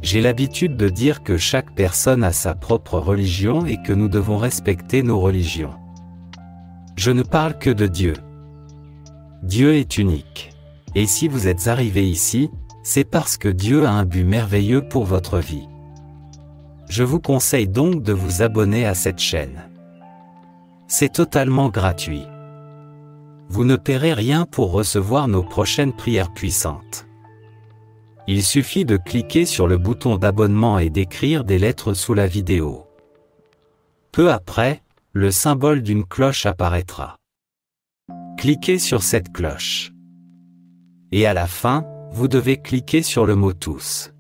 J'ai l'habitude de dire que chaque personne a sa propre religion et que nous devons respecter nos religions. Je ne parle que de Dieu. Dieu est unique. Et si vous êtes arrivé ici, c'est parce que Dieu a un but merveilleux pour votre vie. Je vous conseille donc de vous abonner à cette chaîne. C'est totalement gratuit. Vous ne paierez rien pour recevoir nos prochaines prières puissantes. Il suffit de cliquer sur le bouton d'abonnement et d'écrire des lettres sous la vidéo. Peu après, le symbole d'une cloche apparaîtra. Cliquez sur cette cloche. Et à la fin, vous devez cliquer sur le mot tous.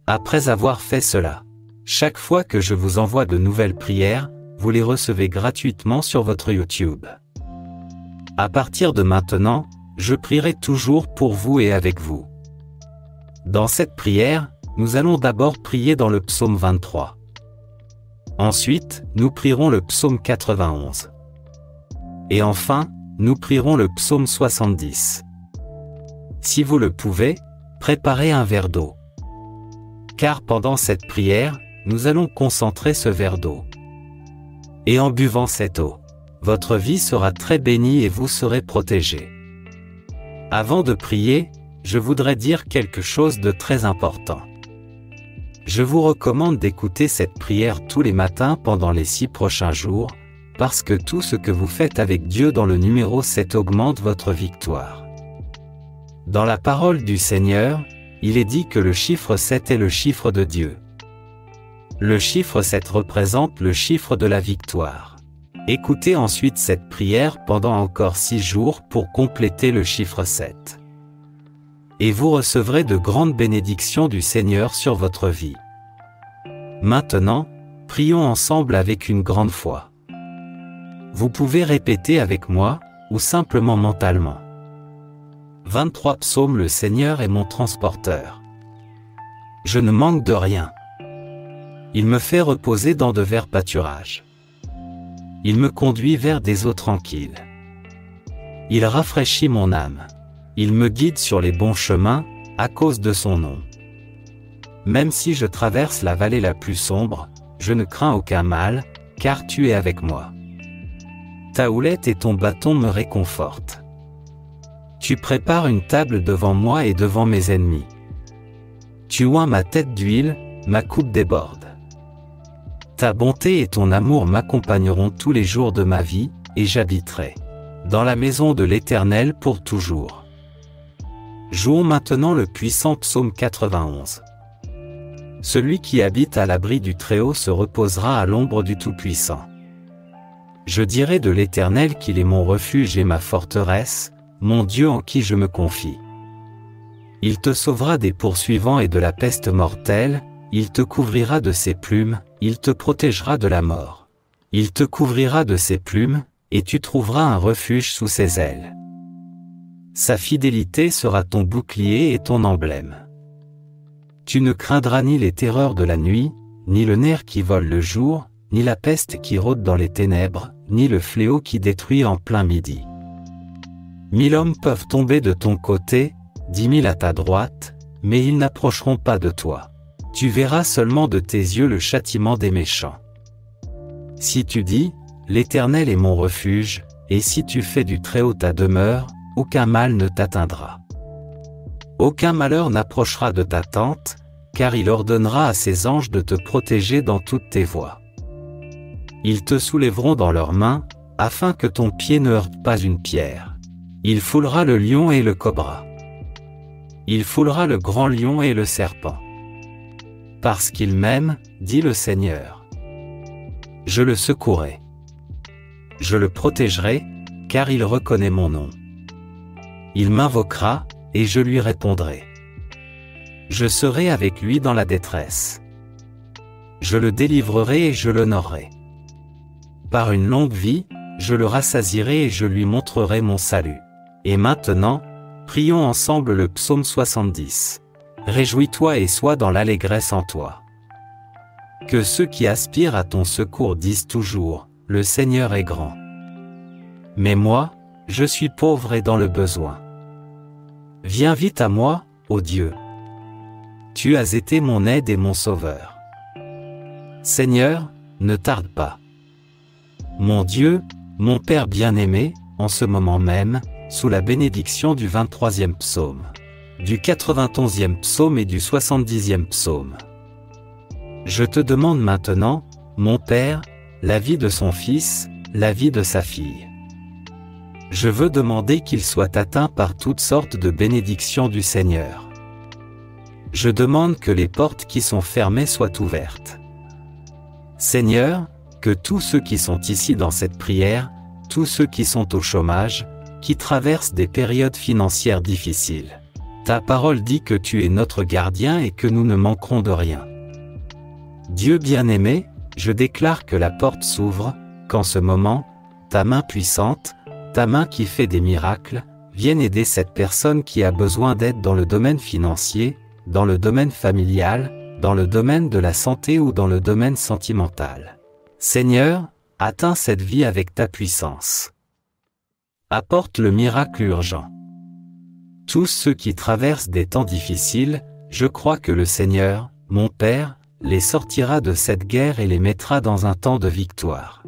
Après avoir fait cela, chaque fois que je vous envoie de nouvelles prières, vous les recevez gratuitement sur votre YouTube. À partir de maintenant, je prierai toujours pour vous et avec vous. Dans cette prière, nous allons d'abord prier dans le psaume 23. Ensuite, nous prierons le psaume 91. Et enfin, nous prierons le psaume 70. Si vous le pouvez, préparez un verre d'eau. Car pendant cette prière, nous allons concentrer ce verre d'eau. Et en buvant cette eau, votre vie sera très bénie et vous serez protégé. Avant de prier, je voudrais dire quelque chose de très important. Je vous recommande d'écouter cette prière tous les matins pendant les 6 prochains jours, parce que tout ce que vous faites avec Dieu dans le numéro 7 augmente votre victoire. Dans la parole du Seigneur, il est dit que le chiffre 7 est le chiffre de Dieu. Le chiffre 7 représente le chiffre de la victoire. Écoutez ensuite cette prière pendant encore 6 jours pour compléter le chiffre 7. Et vous recevrez de grandes bénédictions du Seigneur sur votre vie. Maintenant, prions ensemble avec une grande foi. Vous pouvez répéter avec moi, ou simplement mentalement. 23 psaume. Le Seigneur est mon transporteur. Je ne manque de rien. Il me fait reposer dans de verts pâturages. Il me conduit vers des eaux tranquilles. Il rafraîchit mon âme. Il me guide sur les bons chemins, à cause de son nom. Même si je traverse la vallée la plus sombre, je ne crains aucun mal, car tu es avec moi. Ta houlette et ton bâton me réconfortent. Tu prépares une table devant moi et devant mes ennemis. Tu oins ma tête d'huile, ma coupe déborde. Ta bonté et ton amour m'accompagneront tous les jours de ma vie, et j'habiterai dans la maison de l'Éternel pour toujours. Jouons maintenant le puissant psaume 91. Celui qui habite à l'abri du Très-Haut se reposera à l'ombre du Tout-Puissant. Je dirai de l'Éternel qu'il est mon refuge et ma forteresse, mon Dieu en qui je me confie. Il te sauvera des poursuivants et de la peste mortelle, il te couvrira de ses plumes, il te protégera de la mort. Il te couvrira de ses plumes, et tu trouveras un refuge sous ses ailes. Sa fidélité sera ton bouclier et ton emblème. Tu ne craindras ni les terreurs de la nuit, ni le nerf qui vole le jour, ni la peste qui rôde dans les ténèbres, ni le fléau qui détruit en plein midi. 1000 hommes peuvent tomber de ton côté, 10 000 à ta droite, mais ils n'approcheront pas de toi. Tu verras seulement de tes yeux le châtiment des méchants. Si tu dis, l'Éternel est mon refuge, et si tu fais du Très-Haut ta demeure, aucun mal ne t'atteindra. Aucun malheur n'approchera de ta tente, car il ordonnera à ses anges de te protéger dans toutes tes voies. Ils te soulèveront dans leurs mains, afin que ton pied ne heurte pas une pierre. Il foulera le lion et le cobra. Il foulera le grand lion et le serpent. Parce qu'il m'aime, dit le Seigneur. Je le secouerai. Je le protégerai, car il reconnaît mon nom. Il m'invoquera, et je lui répondrai. Je serai avec lui dans la détresse. Je le délivrerai et je l'honorerai. Par une longue vie, je le rassasierai et je lui montrerai mon salut. Et maintenant, prions ensemble le psaume 70. Réjouis-toi et sois dans l'allégresse en toi. Que ceux qui aspirent à ton secours disent toujours, le Seigneur est grand. Mais moi, je suis pauvre et dans le besoin. Viens vite à moi, ô Dieu. Tu as été mon aide et mon sauveur. Seigneur, ne tarde pas. Mon Dieu, mon Père bien-aimé, en ce moment même, sous la bénédiction du 23e psaume, du 91e psaume et du 70e psaume. Je te demande maintenant, mon Père, la vie de son fils, la vie de sa fille. Je veux demander qu'il soit atteint par toutes sortes de bénédictions du Seigneur. Je demande que les portes qui sont fermées soient ouvertes. Seigneur, que tous ceux qui sont ici dans cette prière, tous ceux qui sont au chômage, qui traversent des périodes financières difficiles. Ta parole dit que tu es notre gardien et que nous ne manquerons de rien. Dieu bien-aimé, je déclare que la porte s'ouvre, qu'en ce moment, ta main puissante, ta main qui fait des miracles, vienne aider cette personne qui a besoin d'aide dans le domaine financier, dans le domaine familial, dans le domaine de la santé ou dans le domaine sentimental. Seigneur, atteins cette vie avec ta puissance. Apporte le miracle urgent. Tous ceux qui traversent des temps difficiles, je crois que le Seigneur, mon Père, les sortira de cette guerre et les mettra dans un temps de victoire.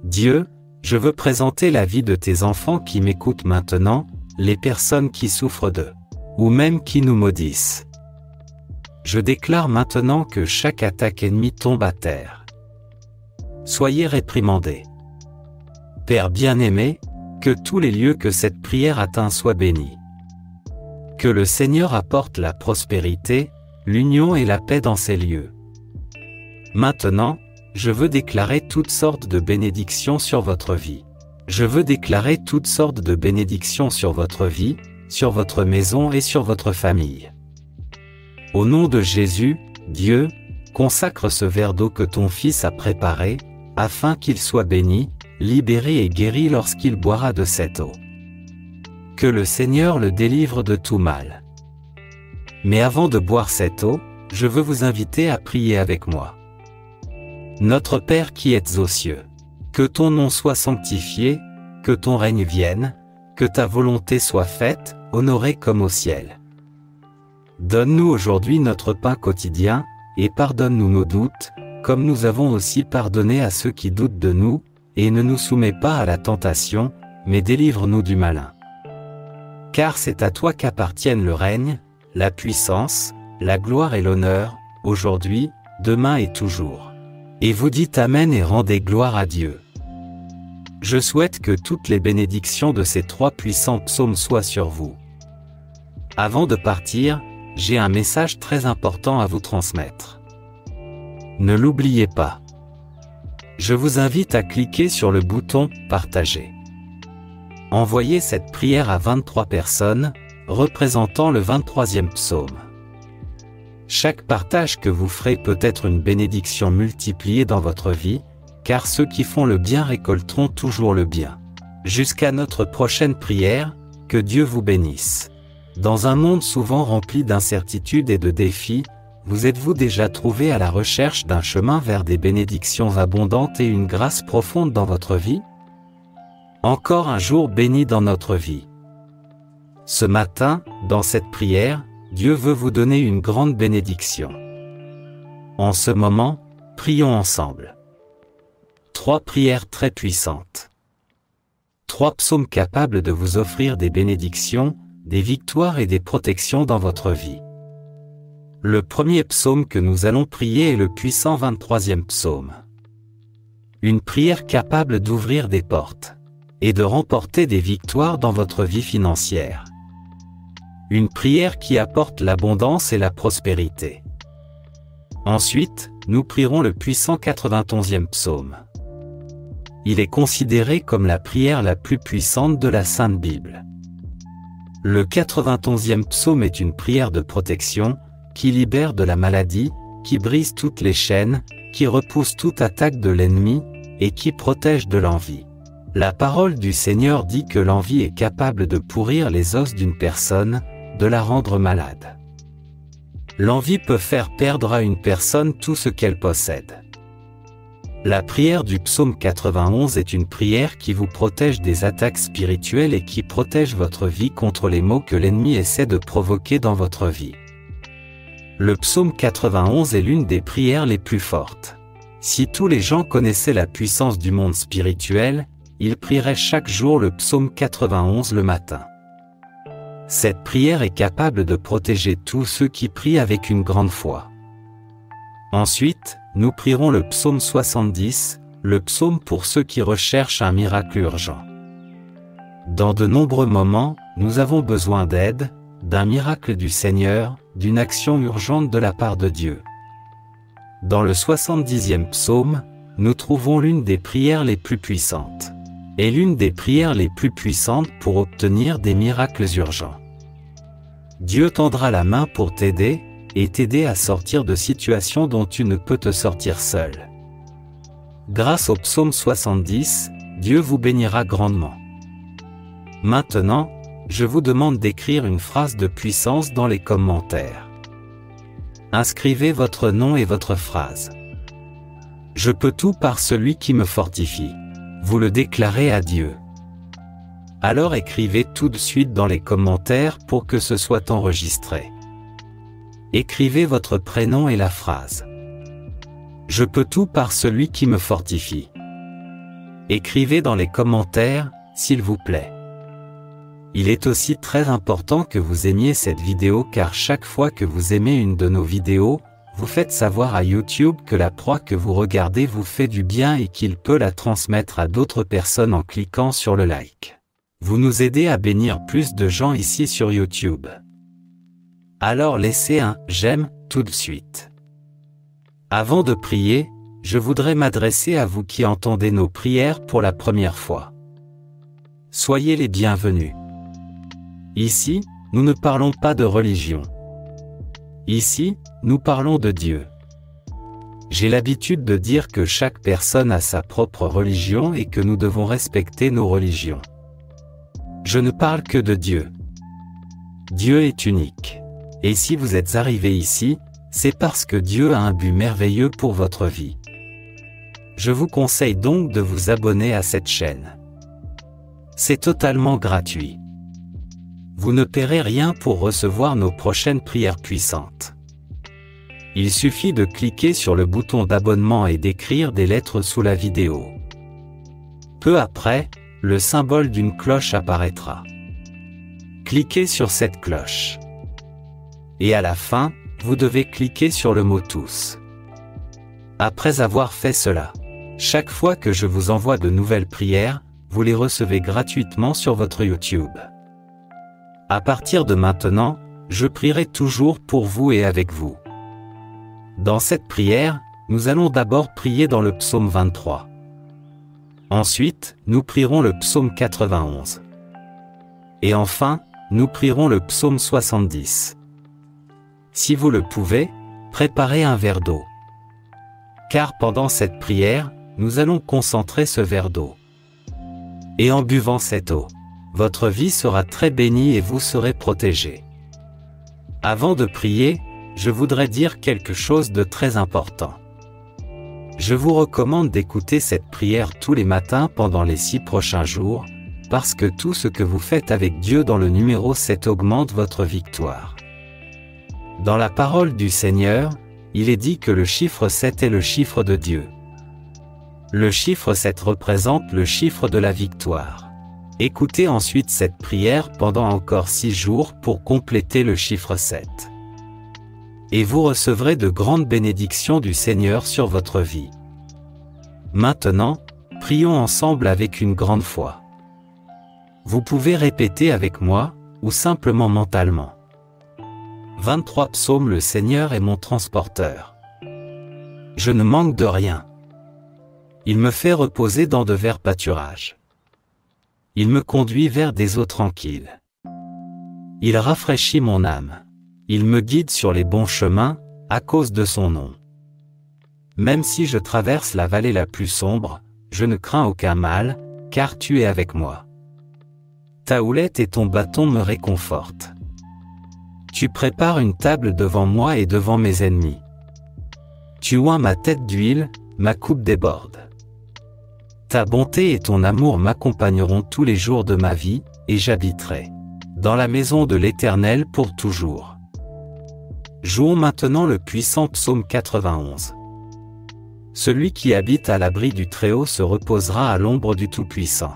Dieu, je veux présenter la vie de tes enfants qui m'écoutent maintenant, les personnes qui souffrent d'eux, ou même qui nous maudissent. Je déclare maintenant que chaque attaque ennemie tombe à terre. Soyez réprimandés. Père bien-aimé, que tous les lieux que cette prière atteint soient bénis. Que le Seigneur apporte la prospérité, l'union et la paix dans ces lieux. Maintenant, je veux déclarer toutes sortes de bénédictions sur votre vie. Je veux déclarer toutes sortes de bénédictions sur votre vie, sur votre maison et sur votre famille. Au nom de Jésus, Dieu, consacre ce verre d'eau que ton Fils a préparé, afin qu'il soit béni, libéré et guéri lorsqu'il boira de cette eau. Que le Seigneur le délivre de tout mal. Mais avant de boire cette eau, je veux vous inviter à prier avec moi. Notre Père qui êtes aux cieux, que ton nom soit sanctifié, que ton règne vienne, que ta volonté soit faite, honorée comme au ciel. Donne-nous aujourd'hui notre pain quotidien, et pardonne-nous nos doutes, comme nous avons aussi pardonné à ceux qui doutent de nous, et ne nous soumets pas à la tentation, mais délivre-nous du malin. Car c'est à toi qu'appartiennent le règne, la puissance, la gloire et l'honneur, aujourd'hui, demain et toujours. Et vous dites Amen et rendez gloire à Dieu. Je souhaite que toutes les bénédictions de ces 3 puissants psaumes soient sur vous. Avant de partir, j'ai un message très important à vous transmettre. Ne l'oubliez pas. Je vous invite à cliquer sur le bouton « Partager ». Envoyez cette prière à 23 personnes, représentant le 23e psaume. Chaque partage que vous ferez peut être une bénédiction multipliée dans votre vie, car ceux qui font le bien récolteront toujours le bien. Jusqu'à notre prochaine prière, que Dieu vous bénisse. Dans un monde souvent rempli d'incertitudes et de défis, vous êtes-vous déjà trouvé à la recherche d'un chemin vers des bénédictions abondantes et une grâce profonde dans votre vie? Encore un jour béni dans notre vie. Ce matin, dans cette prière, Dieu veut vous donner une grande bénédiction. En ce moment, prions ensemble. 3 prières très puissantes. 3 psaumes capables de vous offrir des bénédictions, des victoires et des protections dans votre vie. Le premier psaume que nous allons prier est le puissant 23e psaume. Une prière capable d'ouvrir des portes et de remporter des victoires dans votre vie financière. Une prière qui apporte l'abondance et la prospérité. Ensuite, nous prierons le puissant 91e psaume. Il est considéré comme la prière la plus puissante de la Sainte Bible. Le 91e psaume est une prière de protection, qui libère de la maladie, qui brise toutes les chaînes, qui repousse toute attaque de l'ennemi, et qui protège de l'envie. La parole du Seigneur dit que l'envie est capable de pourrir les os d'une personne, de la rendre malade. L'envie peut faire perdre à une personne tout ce qu'elle possède. La prière du psaume 91 est une prière qui vous protège des attaques spirituelles et qui protège votre vie contre les maux que l'ennemi essaie de provoquer dans votre vie. Le psaume 91 est l'une des prières les plus fortes. Si tous les gens connaissaient la puissance du monde spirituel, ils prieraient chaque jour le psaume 91 le matin. Cette prière est capable de protéger tous ceux qui prient avec une grande foi. Ensuite, nous prierons le psaume 70, le psaume pour ceux qui recherchent un miracle urgent. Dans de nombreux moments, nous avons besoin d'aide, d'un miracle du Seigneur, d'une action urgente de la part de Dieu. Dans le 70e psaume, nous trouvons l'une des prières les plus puissantes. Et l'une des prières les plus puissantes pour obtenir des miracles urgents. Dieu tendra la main pour t'aider, et t'aider à sortir de situations dont tu ne peux te sortir seul. Grâce au psaume 70, Dieu vous bénira grandement. Maintenant, je vous demande d'écrire une phrase de puissance dans les commentaires. Inscrivez votre nom et votre phrase. Je peux tout par celui qui me fortifie. Vous le déclarez à Dieu. Alors écrivez tout de suite dans les commentaires pour que ce soit enregistré. Écrivez votre prénom et la phrase. Je peux tout par celui qui me fortifie. Écrivez dans les commentaires, s'il vous plaît. Il est aussi très important que vous aimiez cette vidéo car chaque fois que vous aimez une de nos vidéos, vous faites savoir à YouTube que la proie que vous regardez vous fait du bien et qu'il peut la transmettre à d'autres personnes en cliquant sur le like. Vous nous aidez à bénir plus de gens ici sur YouTube. Alors laissez un « j'aime » tout de suite. Avant de prier, je voudrais m'adresser à vous qui entendez nos prières pour la première fois. Soyez les bienvenus. Ici, nous ne parlons pas de religion. Ici, nous parlons de Dieu. J'ai l'habitude de dire que chaque personne a sa propre religion et que nous devons respecter nos religions. Je ne parle que de Dieu. Dieu est unique. Et si vous êtes arrivé ici, c'est parce que Dieu a un but merveilleux pour votre vie. Je vous conseille donc de vous abonner à cette chaîne. C'est totalement gratuit. Vous ne paierez rien pour recevoir nos prochaines prières puissantes. Il suffit de cliquer sur le bouton d'abonnement et d'écrire des lettres sous la vidéo. Peu après, le symbole d'une cloche apparaîtra. Cliquez sur cette cloche. Et à la fin, vous devez cliquer sur le mot tous. Après avoir fait cela, chaque fois que je vous envoie de nouvelles prières, vous les recevez gratuitement sur votre YouTube. À partir de maintenant, Je prierai toujours pour vous et avec vous. Dans cette prière, nous allons d'abord prier dans le psaume 23. Ensuite, nous prierons le psaume 91. Et enfin, nous prierons le psaume 70. Si vous le pouvez, préparez un verre d'eau. Car pendant cette prière, nous allons concentrer ce verre d'eau. Et en buvant cette eau, votre vie sera très bénie et vous serez protégés. Avant de prier, je voudrais dire quelque chose de très important. Je vous recommande d'écouter cette prière tous les matins pendant les 6 prochains jours, parce que tout ce que vous faites avec Dieu dans le numéro 7 augmente votre victoire. Dans la parole du Seigneur, il est dit que le chiffre 7 est le chiffre de Dieu. Le chiffre 7 représente le chiffre de la victoire. Écoutez ensuite cette prière pendant encore 6 jours pour compléter le chiffre 7. Et vous recevrez de grandes bénédictions du Seigneur sur votre vie. Maintenant, prions ensemble avec une grande foi. Vous pouvez répéter avec moi, ou simplement mentalement. 23 Psaume. Le Seigneur est mon transporteur. Je ne manque de rien. Il me fait reposer dans de verts pâturages. Il me conduit vers des eaux tranquilles. Il rafraîchit mon âme. Il me guide sur les bons chemins, à cause de son nom. Même si je traverse la vallée la plus sombre, je ne crains aucun mal, car tu es avec moi. Ta houlette et ton bâton me réconfortent. Tu prépares une table devant moi et devant mes ennemis. Tu oins ma tête d'huile, ma coupe déborde. Ta bonté et ton amour m'accompagneront tous les jours de ma vie, et j'habiterai dans la maison de l'Éternel pour toujours. Jouons maintenant le puissant psaume 91. Celui qui habite à l'abri du Très-Haut se reposera à l'ombre du Tout-Puissant.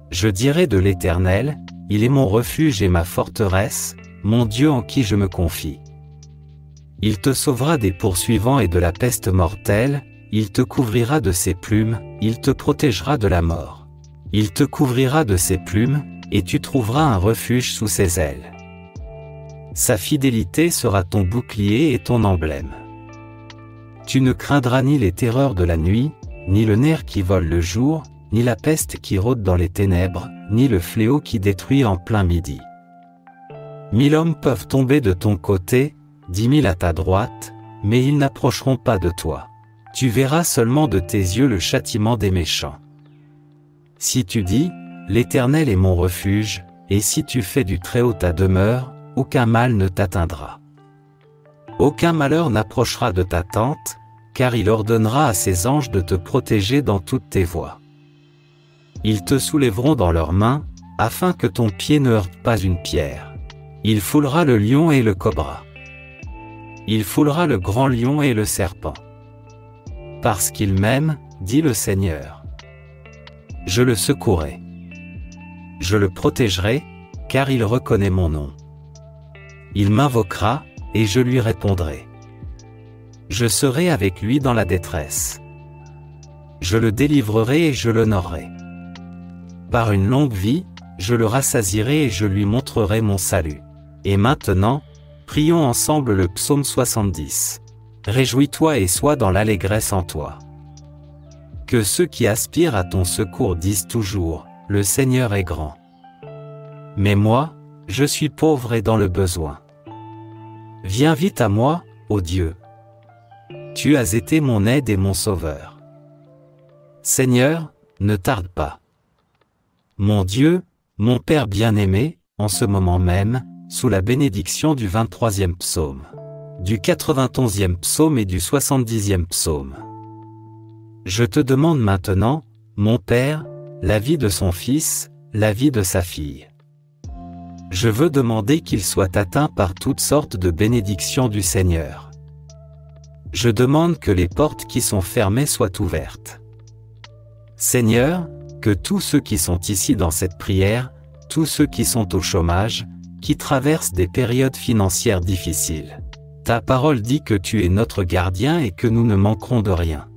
Je dirai de l'Éternel, il est mon refuge et ma forteresse, mon Dieu en qui je me confie. Il te sauvera des poursuivants et de la peste mortelle, il te couvrira de ses plumes, il te protégera de la mort. Il te couvrira de ses plumes, et tu trouveras un refuge sous ses ailes. Sa fidélité sera ton bouclier et ton emblème. Tu ne craindras ni les terreurs de la nuit, ni le nerf qui vole le jour, ni la peste qui rôde dans les ténèbres, ni le fléau qui détruit en plein midi. 1000 hommes peuvent tomber de ton côté, 10 000 à ta droite, mais ils n'approcheront pas de toi. Tu verras seulement de tes yeux le châtiment des méchants. Si tu dis, l'Éternel est mon refuge, et si tu fais du Très-Haut ta demeure, aucun mal ne t'atteindra. Aucun malheur n'approchera de ta tente, car il ordonnera à ses anges de te protéger dans toutes tes voies. Ils te soulèveront dans leurs mains, afin que ton pied ne heurte pas une pierre. Il foulera le lion et le cobra. Il foulera le grand lion et le serpent. Parce qu'il m'aime, dit le Seigneur. Je le secouerai. Je le protégerai, car il reconnaît mon nom. Il m'invoquera, et je lui répondrai. Je serai avec lui dans la détresse. Je le délivrerai et je l'honorerai. Par une longue vie, je le rassasierai et je lui montrerai mon salut. Et maintenant, prions ensemble le psaume 70. Réjouis-toi et sois dans l'allégresse en toi. Que ceux qui aspirent à ton secours disent toujours, le Seigneur est grand. Mais moi, je suis pauvre et dans le besoin. Viens vite à moi, ô Dieu. Tu as été mon aide et mon sauveur. Seigneur, ne tarde pas. Mon Dieu, mon Père bien-aimé, en ce moment même, sous la bénédiction du 23e psaume, du 91e psaume et du 70e psaume. Je te demande maintenant, mon Père, la vie de son fils, la vie de sa fille. Je veux demander qu'il soit atteint par toutes sortes de bénédictions du Seigneur. Je demande que les portes qui sont fermées soient ouvertes. Seigneur, que tous ceux qui sont ici dans cette prière, tous ceux qui sont au chômage, qui traversent des périodes financières difficiles. Ta parole dit que tu es notre gardien et que nous ne manquerons de rien.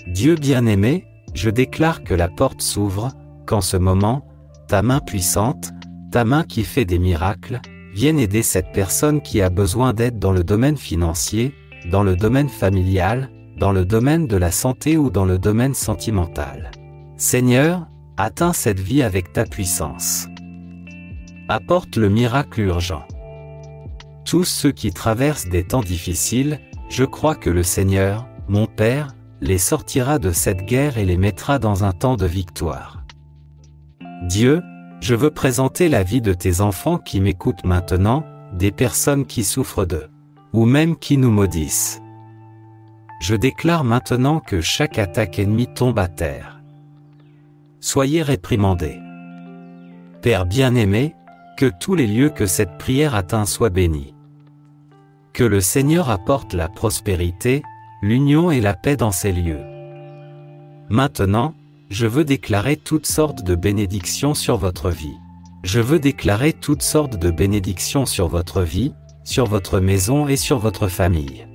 Dieu bien-aimé, je déclare que la porte s'ouvre, qu'en ce moment, ta main puissante, ta main qui fait des miracles, vienne aider cette personne qui a besoin d'aide dans le domaine financier, dans le domaine familial, dans le domaine de la santé ou dans le domaine sentimental. Seigneur, atteins cette vie avec ta puissance. Apporte le miracle urgent. Tous ceux qui traversent des temps difficiles, je crois que le Seigneur, mon Père, les sortira de cette guerre et les mettra dans un temps de victoire. Dieu, je veux présenter la vie de tes enfants qui m'écoutent maintenant, des personnes qui souffrent d'eux, ou même qui nous maudissent. Je déclare maintenant que chaque attaque ennemie tombe à terre. Soyez réprimandés. Père bien-aimé, que tous les lieux que cette prière atteint soient bénis. Que le Seigneur apporte la prospérité, l'union et la paix dans ces lieux. Maintenant, je veux déclarer toutes sortes de bénédictions sur votre vie. Je veux déclarer toutes sortes de bénédictions sur votre vie, sur votre maison et sur votre famille.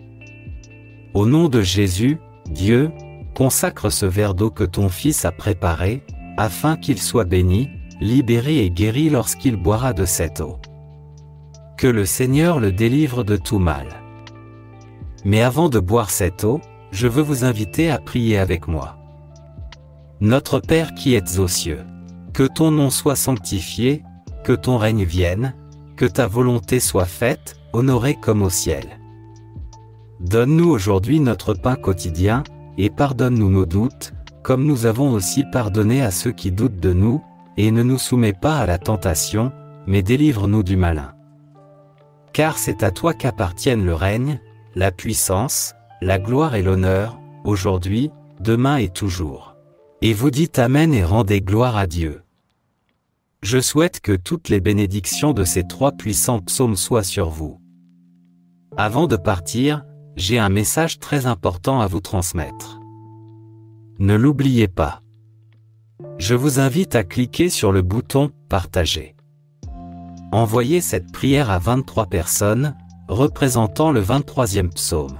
Au nom de Jésus, Dieu, consacre ce verre d'eau que ton Fils a préparé, afin qu'il soit béni, libéré et guéri lorsqu'il boira de cette eau. Que le Seigneur le délivre de tout mal. Mais avant de boire cette eau, je veux vous inviter à prier avec moi. Notre Père qui êtes aux cieux, que ton nom soit sanctifié, que ton règne vienne, que ta volonté soit faite, honorée comme au ciel. Donne-nous aujourd'hui notre pain quotidien, et pardonne-nous nos doutes, comme nous avons aussi pardonné à ceux qui doutent de nous, et ne nous soumets pas à la tentation, mais délivre-nous du malin. Car c'est à toi qu'appartiennent le règne, la puissance, la gloire et l'honneur, aujourd'hui, demain et toujours. Et vous dites Amen et rendez gloire à Dieu. Je souhaite que toutes les bénédictions de ces 3 puissants psaumes soient sur vous. Avant de partir, j'ai un message très important à vous transmettre. Ne l'oubliez pas. Je vous invite à cliquer sur le bouton « Partager ». Envoyez cette prière à 23 personnes, représentant le 23e psaume.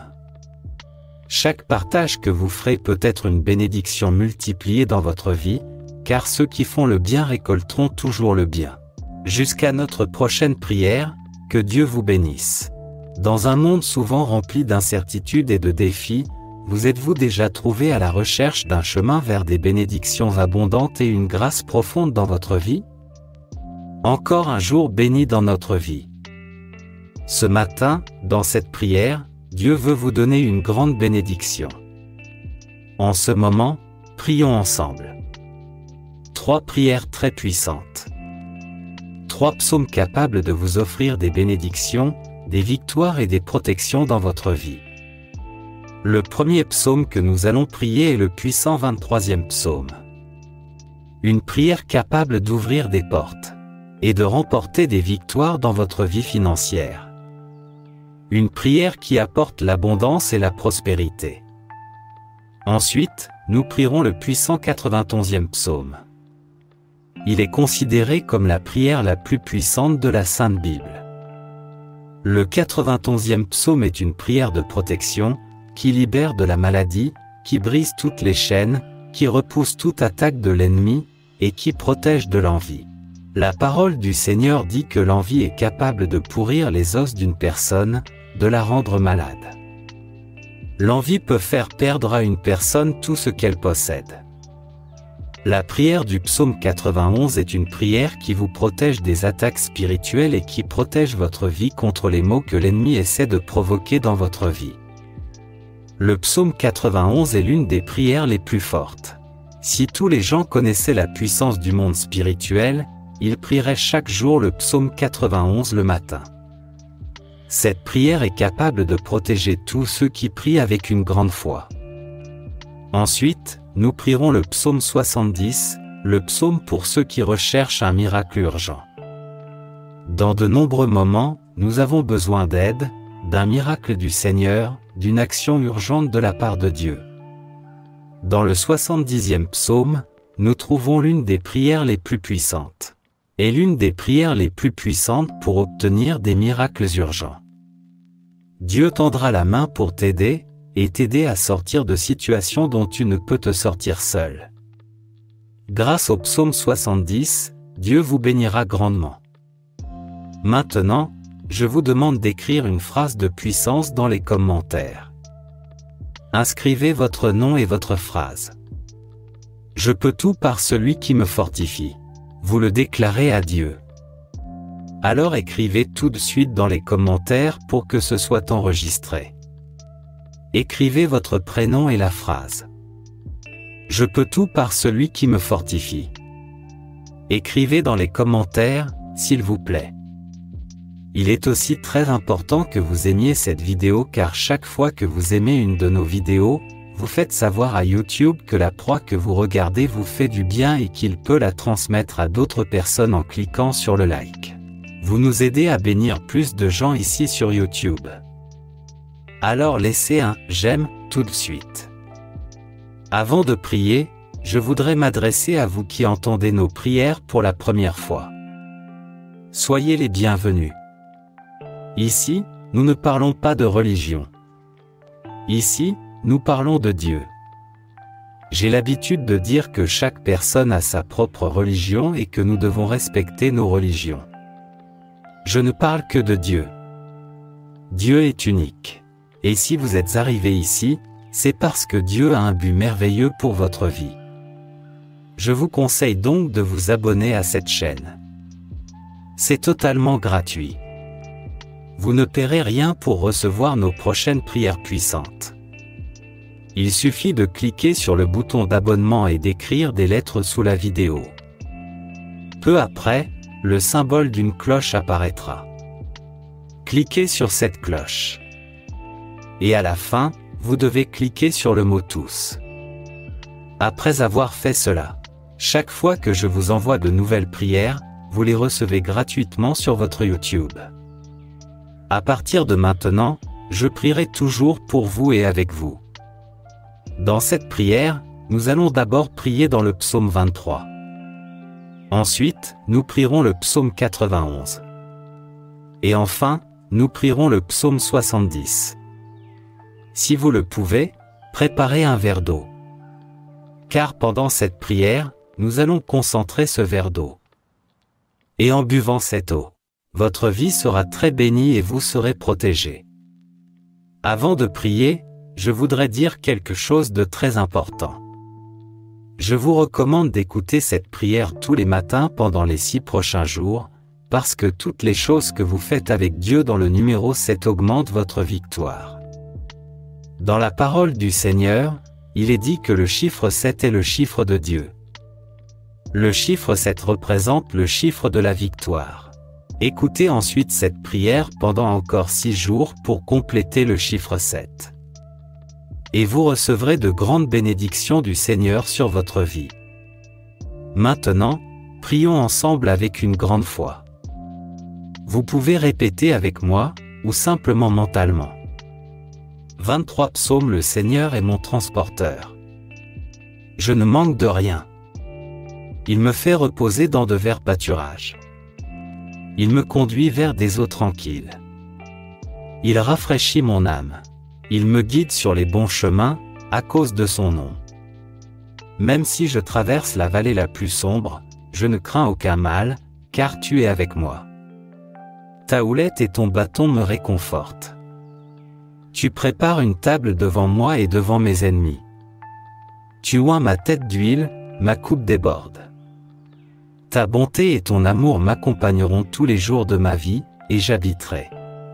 Chaque partage que vous ferez peut être une bénédiction multipliée dans votre vie, car ceux qui font le bien récolteront toujours le bien. Jusqu'à notre prochaine prière, que Dieu vous bénisse. Dans un monde souvent rempli d'incertitudes et de défis, vous êtes-vous déjà trouvé à la recherche d'un chemin vers des bénédictions abondantes et une grâce profonde dans votre vie? Encore un jour béni dans notre vie. Ce matin, dans cette prière, Dieu veut vous donner une grande bénédiction. En ce moment, prions ensemble. 3 prières très puissantes. 3 psaumes capables de vous offrir des bénédictions, des victoires et des protections dans votre vie. Le premier psaume que nous allons prier est le puissant 23e psaume. Une prière capable d'ouvrir des portes et de remporter des victoires dans votre vie financière. Une prière qui apporte l'abondance et la prospérité. Ensuite, nous prierons le puissant 91e psaume. Il est considéré comme la prière la plus puissante de la Sainte Bible. Le 91e psaume est une prière de protection, qui libère de la maladie, qui brise toutes les chaînes, qui repousse toute attaque de l'ennemi, et qui protège de l'envie. La parole du Seigneur dit que l'envie est capable de pourrir les os d'une personne, de la rendre malade. L'envie peut faire perdre à une personne tout ce qu'elle possède. La prière du psaume 91 est une prière qui vous protège des attaques spirituelles et qui protège votre vie contre les maux que l'ennemi essaie de provoquer dans votre vie. Le psaume 91 est l'une des prières les plus fortes. Si tous les gens connaissaient la puissance du monde spirituel, ils prieraient chaque jour le psaume 91 le matin. Cette prière est capable de protéger tous ceux qui prient avec une grande foi. Ensuite, nous prierons le psaume 70, le psaume pour ceux qui recherchent un miracle urgent. Dans de nombreux moments, nous avons besoin d'aide, d'un miracle du Seigneur, d'une action urgente de la part de Dieu. Dans le 70e psaume, nous trouvons l'une des prières les plus puissantes. Et l'une des prières les plus puissantes pour obtenir des miracles urgents. Dieu tendra la main pour t'aider, et t'aider à sortir de situations dont tu ne peux te sortir seul. Grâce au psaume 70, Dieu vous bénira grandement. Maintenant, je vous demande d'écrire une phrase de puissance dans les commentaires. Inscrivez votre nom et votre phrase. Je peux tout par celui qui me fortifie. Vous le déclarez à Dieu. Alors écrivez tout de suite dans les commentaires pour que ce soit enregistré. Écrivez votre prénom et la phrase. Je peux tout par celui qui me fortifie. Écrivez dans les commentaires, s'il vous plaît. Il est aussi très important que vous aimiez cette vidéo car chaque fois que vous aimez une de nos vidéos, vous faites savoir à YouTube que la proie que vous regardez vous fait du bien et qu'il peut la transmettre à d'autres personnes en cliquant sur le like. Vous nous aidez à bénir plus de gens ici sur YouTube. Alors laissez un « j'aime » tout de suite. Avant de prier, je voudrais m'adresser à vous qui entendez nos prières pour la première fois. Soyez les bienvenus. Ici, nous ne parlons pas de religion. Ici, nous parlons de Dieu. J'ai l'habitude de dire que chaque personne a sa propre religion et que nous devons respecter nos religions. Je ne parle que de Dieu. Dieu est unique. Et si vous êtes arrivé ici, c'est parce que Dieu a un but merveilleux pour votre vie. Je vous conseille donc de vous abonner à cette chaîne. C'est totalement gratuit. Vous ne paierez rien pour recevoir nos prochaines prières puissantes. Il suffit de cliquer sur le bouton d'abonnement et d'écrire des lettres sous la vidéo. Peu après, le symbole d'une cloche apparaîtra. Cliquez sur cette cloche. Et à la fin, vous devez cliquer sur le mot tous. Après avoir fait cela, chaque fois que je vous envoie de nouvelles prières, vous les recevez gratuitement sur votre YouTube. À partir de maintenant, je prierai toujours pour vous et avec vous. Dans cette prière, nous allons d'abord prier dans le psaume 23. Ensuite, nous prierons le psaume 91. Et enfin, nous prierons le psaume 70. Si vous le pouvez, préparez un verre d'eau. Car pendant cette prière, nous allons concentrer ce verre d'eau. Et en buvant cette eau, votre vie sera très bénie et vous serez protégé. Avant de prier, je voudrais dire quelque chose de très important. Je vous recommande d'écouter cette prière tous les matins pendant les 6 prochains jours, parce que toutes les choses que vous faites avec Dieu dans le numéro 7 augmentent votre victoire. Dans la parole du Seigneur, il est dit que le chiffre 7 est le chiffre de Dieu. Le chiffre 7 représente le chiffre de la victoire. Écoutez ensuite cette prière pendant encore 6 jours pour compléter le chiffre 7. Et vous recevrez de grandes bénédictions du Seigneur sur votre vie. Maintenant, prions ensemble avec une grande foi. Vous pouvez répéter avec moi, ou simplement mentalement. 23 psaume. Le Seigneur est mon transporteur. Je ne manque de rien. Il me fait reposer dans de verts pâturages. Il me conduit vers des eaux tranquilles. Il rafraîchit mon âme. Il me guide sur les bons chemins, à cause de son nom. Même si je traverse la vallée la plus sombre, je ne crains aucun mal, car tu es avec moi. Ta houlette et ton bâton me réconfortent. Tu prépares une table devant moi et devant mes ennemis. Tu oins ma tête d'huile, ma coupe déborde. Ta bonté et ton amour m'accompagneront tous les jours de ma vie, et j'habiterai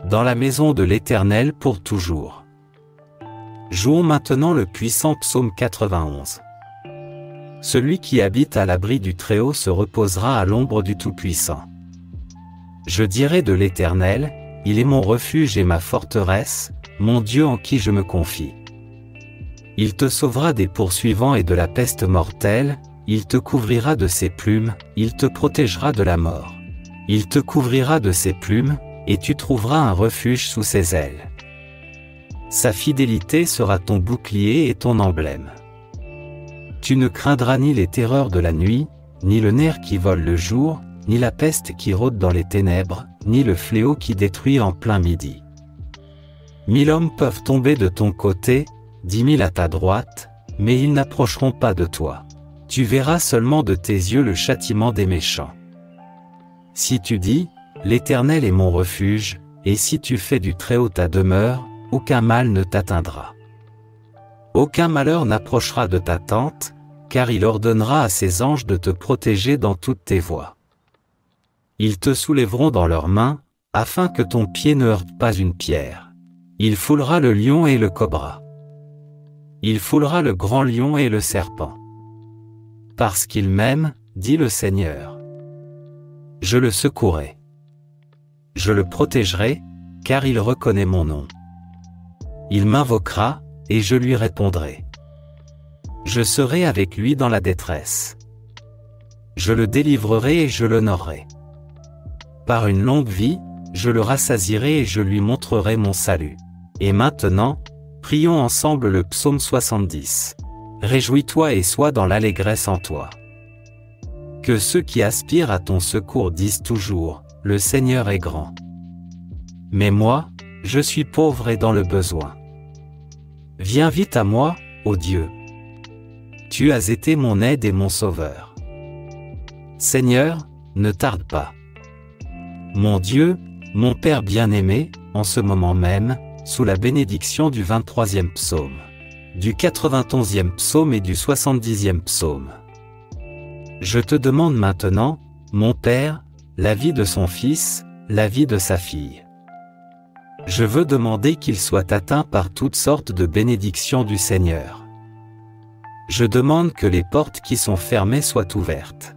dans la maison de l'Éternel pour toujours. Jouons maintenant le puissant psaume 91. Celui qui habite à l'abri du Très-Haut se reposera à l'ombre du Tout-Puissant. Je dirai de l'Éternel, il est mon refuge et ma forteresse, mon Dieu en qui je me confie. Il te sauvera des poursuivants et de la peste mortelle, il te couvrira de ses plumes, il te protégera de la mort. Il te couvrira de ses plumes, et tu trouveras un refuge sous ses ailes. Sa fidélité sera ton bouclier et ton emblème. Tu ne craindras ni les terreurs de la nuit, ni le nerf qui vole le jour, ni la peste qui rôde dans les ténèbres, ni le fléau qui détruit en plein midi. 1000 hommes peuvent tomber de ton côté, 10 000 à ta droite, mais ils n'approcheront pas de toi. Tu verras seulement de tes yeux le châtiment des méchants. Si tu dis, l'Éternel est mon refuge, et si tu fais du Très-Haut ta demeure, aucun mal ne t'atteindra. Aucun malheur n'approchera de ta tente, car il ordonnera à ses anges de te protéger dans toutes tes voies. Ils te soulèveront dans leurs mains, afin que ton pied ne heurte pas une pierre. Il foulera le lion et le cobra. Il foulera le grand lion et le serpent. Parce qu'il m'aime, dit le Seigneur. Je le secouerai. Je le protégerai, car il reconnaît mon nom. Il m'invoquera, et je lui répondrai. Je serai avec lui dans la détresse. Je le délivrerai et je l'honorerai. Par une longue vie, je le rassasierai et je lui montrerai mon salut. Et maintenant, prions ensemble le psaume 70. Réjouis-toi et sois dans l'allégresse en toi. Que ceux qui aspirent à ton secours disent toujours, le Seigneur est grand. Mais moi, je suis pauvre et dans le besoin. Viens vite à moi, ô Dieu. Tu as été mon aide et mon sauveur. Seigneur, ne tarde pas. Mon Dieu, mon Père bien-aimé, en ce moment même, sous la bénédiction du 23e psaume, du 91e psaume et du 70e psaume. Je te demande maintenant, mon Père, la vie de son fils, la vie de sa fille. Je veux demander qu'il soit atteint par toutes sortes de bénédictions du Seigneur. Je demande que les portes qui sont fermées soient ouvertes.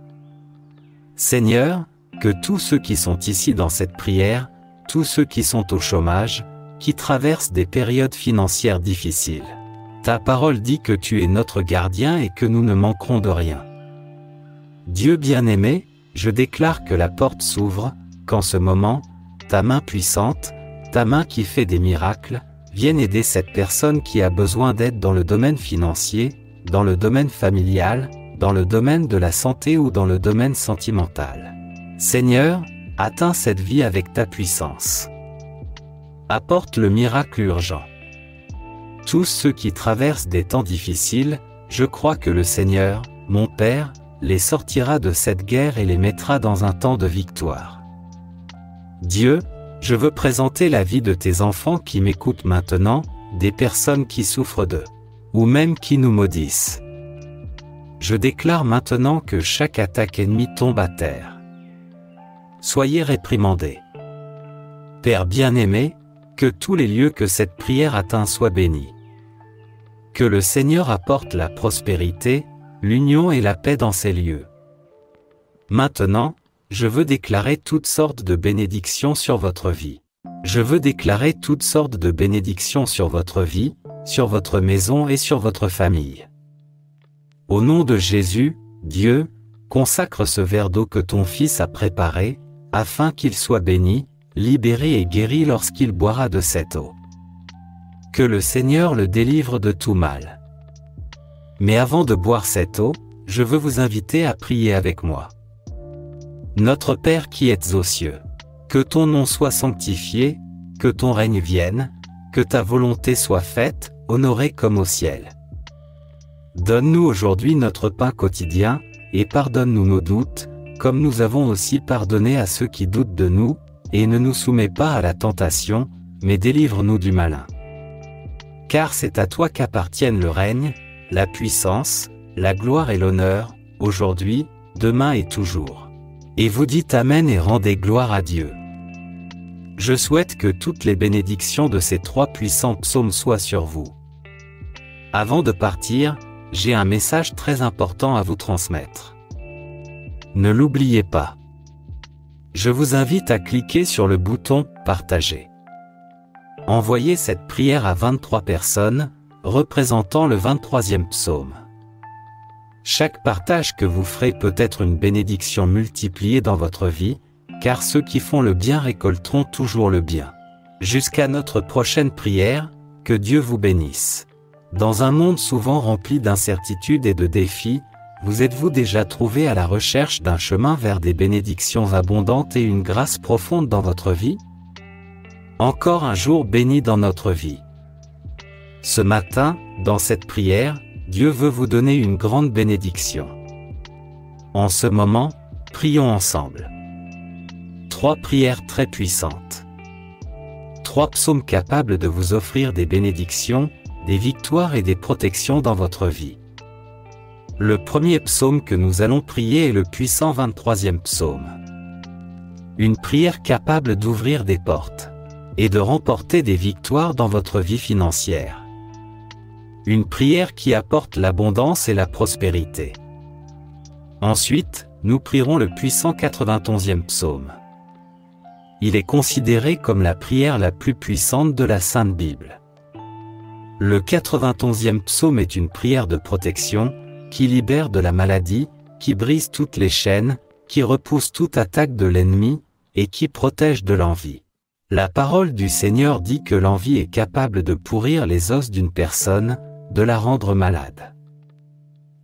Seigneur, que tous ceux qui sont ici dans cette prière, tous ceux qui sont au chômage, qui traversent des périodes financières difficiles. Ta parole dit que tu es notre gardien et que nous ne manquerons de rien. Dieu bien-aimé, je déclare que la porte s'ouvre, qu'en ce moment, ta main puissante, ta main qui fait des miracles, vienne aider cette personne qui a besoin d'aide dans le domaine financier, dans le domaine familial, dans le domaine de la santé ou dans le domaine sentimental. Seigneur, atteins cette vie avec ta puissance. Apporte le miracle urgent. Tous ceux qui traversent des temps difficiles, je crois que le Seigneur, mon Père, les sortira de cette guerre et les mettra dans un temps de victoire. Dieu, je veux présenter la vie de tes enfants qui m'écoutent maintenant, des personnes qui souffrent d'eux, ou même qui nous maudissent. Je déclare maintenant que chaque attaque ennemie tombe à terre. Soyez réprimandés. Père bien-aimé, que tous les lieux que cette prière atteint soient bénis. Que le Seigneur apporte la prospérité, l'union et la paix dans ces lieux. Maintenant, je veux déclarer toutes sortes de bénédictions sur votre vie. Je veux déclarer toutes sortes de bénédictions sur votre vie, sur votre maison et sur votre famille. Au nom de Jésus, Dieu, consacre ce verre d'eau que ton Fils a préparé, afin qu'il soit béni, libéré et guéri lorsqu'il boira de cette eau. Que le Seigneur le délivre de tout mal. Mais avant de boire cette eau, je veux vous inviter à prier avec moi. Notre Père qui êtes aux cieux, que ton nom soit sanctifié, que ton règne vienne, que ta volonté soit faite, honorée comme au ciel. Donne-nous aujourd'hui notre pain quotidien, et pardonne-nous nos doutes, comme nous avons aussi pardonné à ceux qui doutent de nous, et ne nous soumets pas à la tentation, mais délivre-nous du malin. Car c'est à toi qu'appartiennent le règne, la puissance, la gloire et l'honneur, aujourd'hui, demain et toujours. Et vous dites Amen et rendez gloire à Dieu. Je souhaite que toutes les bénédictions de ces trois puissants psaumes soient sur vous. Avant de partir, j'ai un message très important à vous transmettre. Ne l'oubliez pas. Je vous invite à cliquer sur le bouton « Partager ». Envoyez cette prière à 23 personnes, représentant le 23e psaume. Chaque partage que vous ferez peut être une bénédiction multipliée dans votre vie, car ceux qui font le bien récolteront toujours le bien. Jusqu'à notre prochaine prière, que Dieu vous bénisse. Dans un monde souvent rempli d'incertitudes et de défis, vous êtes-vous déjà trouvé à la recherche d'un chemin vers des bénédictions abondantes et une grâce profonde dans votre vie? Encore un jour béni dans notre vie. Ce matin, dans cette prière, Dieu veut vous donner une grande bénédiction. En ce moment, prions ensemble. 3 prières très puissantes. 3 psaumes capables de vous offrir des bénédictions, des victoires et des protections dans votre vie. Le premier psaume que nous allons prier est le puissant 23e psaume. Une prière capable d'ouvrir des portes et de remporter des victoires dans votre vie financière. Une prière qui apporte l'abondance et la prospérité. Ensuite, nous prierons le puissant 91e psaume. Il est considéré comme la prière la plus puissante de la Sainte Bible. Le 91e psaume est une prière de protection, qui libère de la maladie, qui brise toutes les chaînes, qui repousse toute attaque de l'ennemi, et qui protège de l'envie. La parole du Seigneur dit que l'envie est capable de pourrir les os d'une personne, de la rendre malade.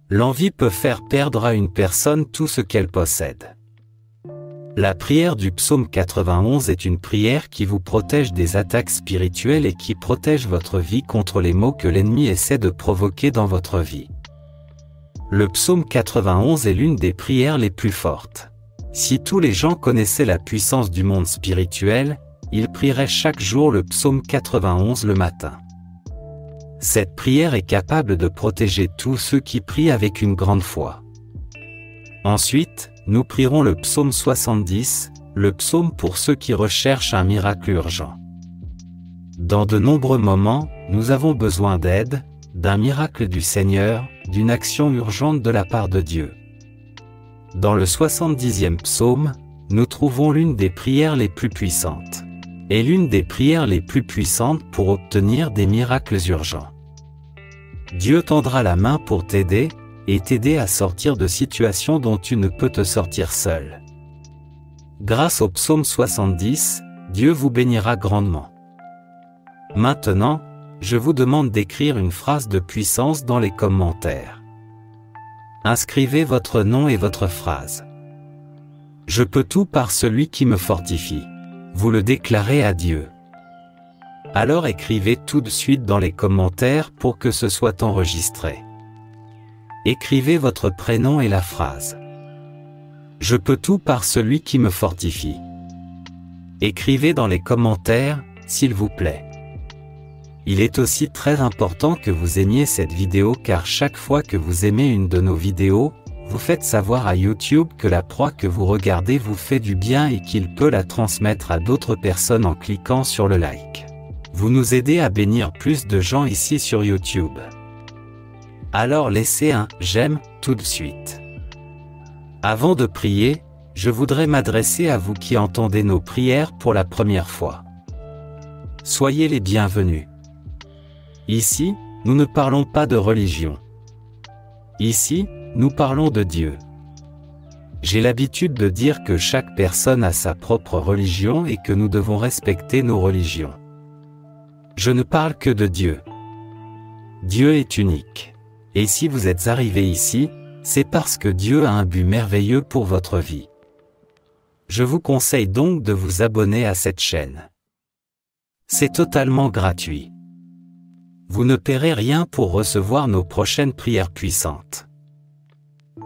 L'envie peut faire perdre à une personne tout ce qu'elle possède. La prière du psaume 91 est une prière qui vous protège des attaques spirituelles et qui protège votre vie contre les maux que l'ennemi essaie de provoquer dans votre vie. Le psaume 91 est l'une des prières les plus fortes. Si tous les gens connaissaient la puissance du monde spirituel, ils prieraient chaque jour le psaume 91 le matin. Cette prière est capable de protéger tous ceux qui prient avec une grande foi. Ensuite, nous prierons le psaume 70, le psaume pour ceux qui recherchent un miracle urgent. Dans de nombreux moments, nous avons besoin d'aide, d'un miracle du Seigneur, d'une action urgente de la part de Dieu. Dans le 70e psaume, nous trouvons l'une des prières les plus puissantes. Et l'une des prières les plus puissantes pour obtenir des miracles urgents. Dieu tendra la main pour t'aider, et t'aider à sortir de situations dont tu ne peux te sortir seul. Grâce au psaume 70, Dieu vous bénira grandement. Maintenant, je vous demande d'écrire une phrase de puissance dans les commentaires. Inscrivez votre nom et votre phrase. Je peux tout par celui qui me fortifie. Vous le déclarez à Dieu. Alors écrivez tout de suite dans les commentaires pour que ce soit enregistré. Écrivez votre prénom et la phrase. Je peux tout par celui qui me fortifie. Écrivez dans les commentaires, s'il vous plaît. Il est aussi très important que vous aimiez cette vidéo car chaque fois que vous aimez une de nos vidéos, vous faites savoir à YouTube que la proie que vous regardez vous fait du bien et qu'il peut la transmettre à d'autres personnes en cliquant sur le like. Vous nous aidez à bénir plus de gens ici sur YouTube. Alors laissez un « j'aime » tout de suite. Avant de prier, je voudrais m'adresser à vous qui entendez nos prières pour la première fois. Soyez les bienvenus. Ici, nous ne parlons pas de religion. Ici, nous parlons de Dieu. J'ai l'habitude de dire que chaque personne a sa propre religion et que nous devons respecter nos religions. Je ne parle que de Dieu. Dieu est unique. Et si vous êtes arrivé ici, c'est parce que Dieu a un but merveilleux pour votre vie. Je vous conseille donc de vous abonner à cette chaîne. C'est totalement gratuit. Vous ne paierez rien pour recevoir nos prochaines prières puissantes.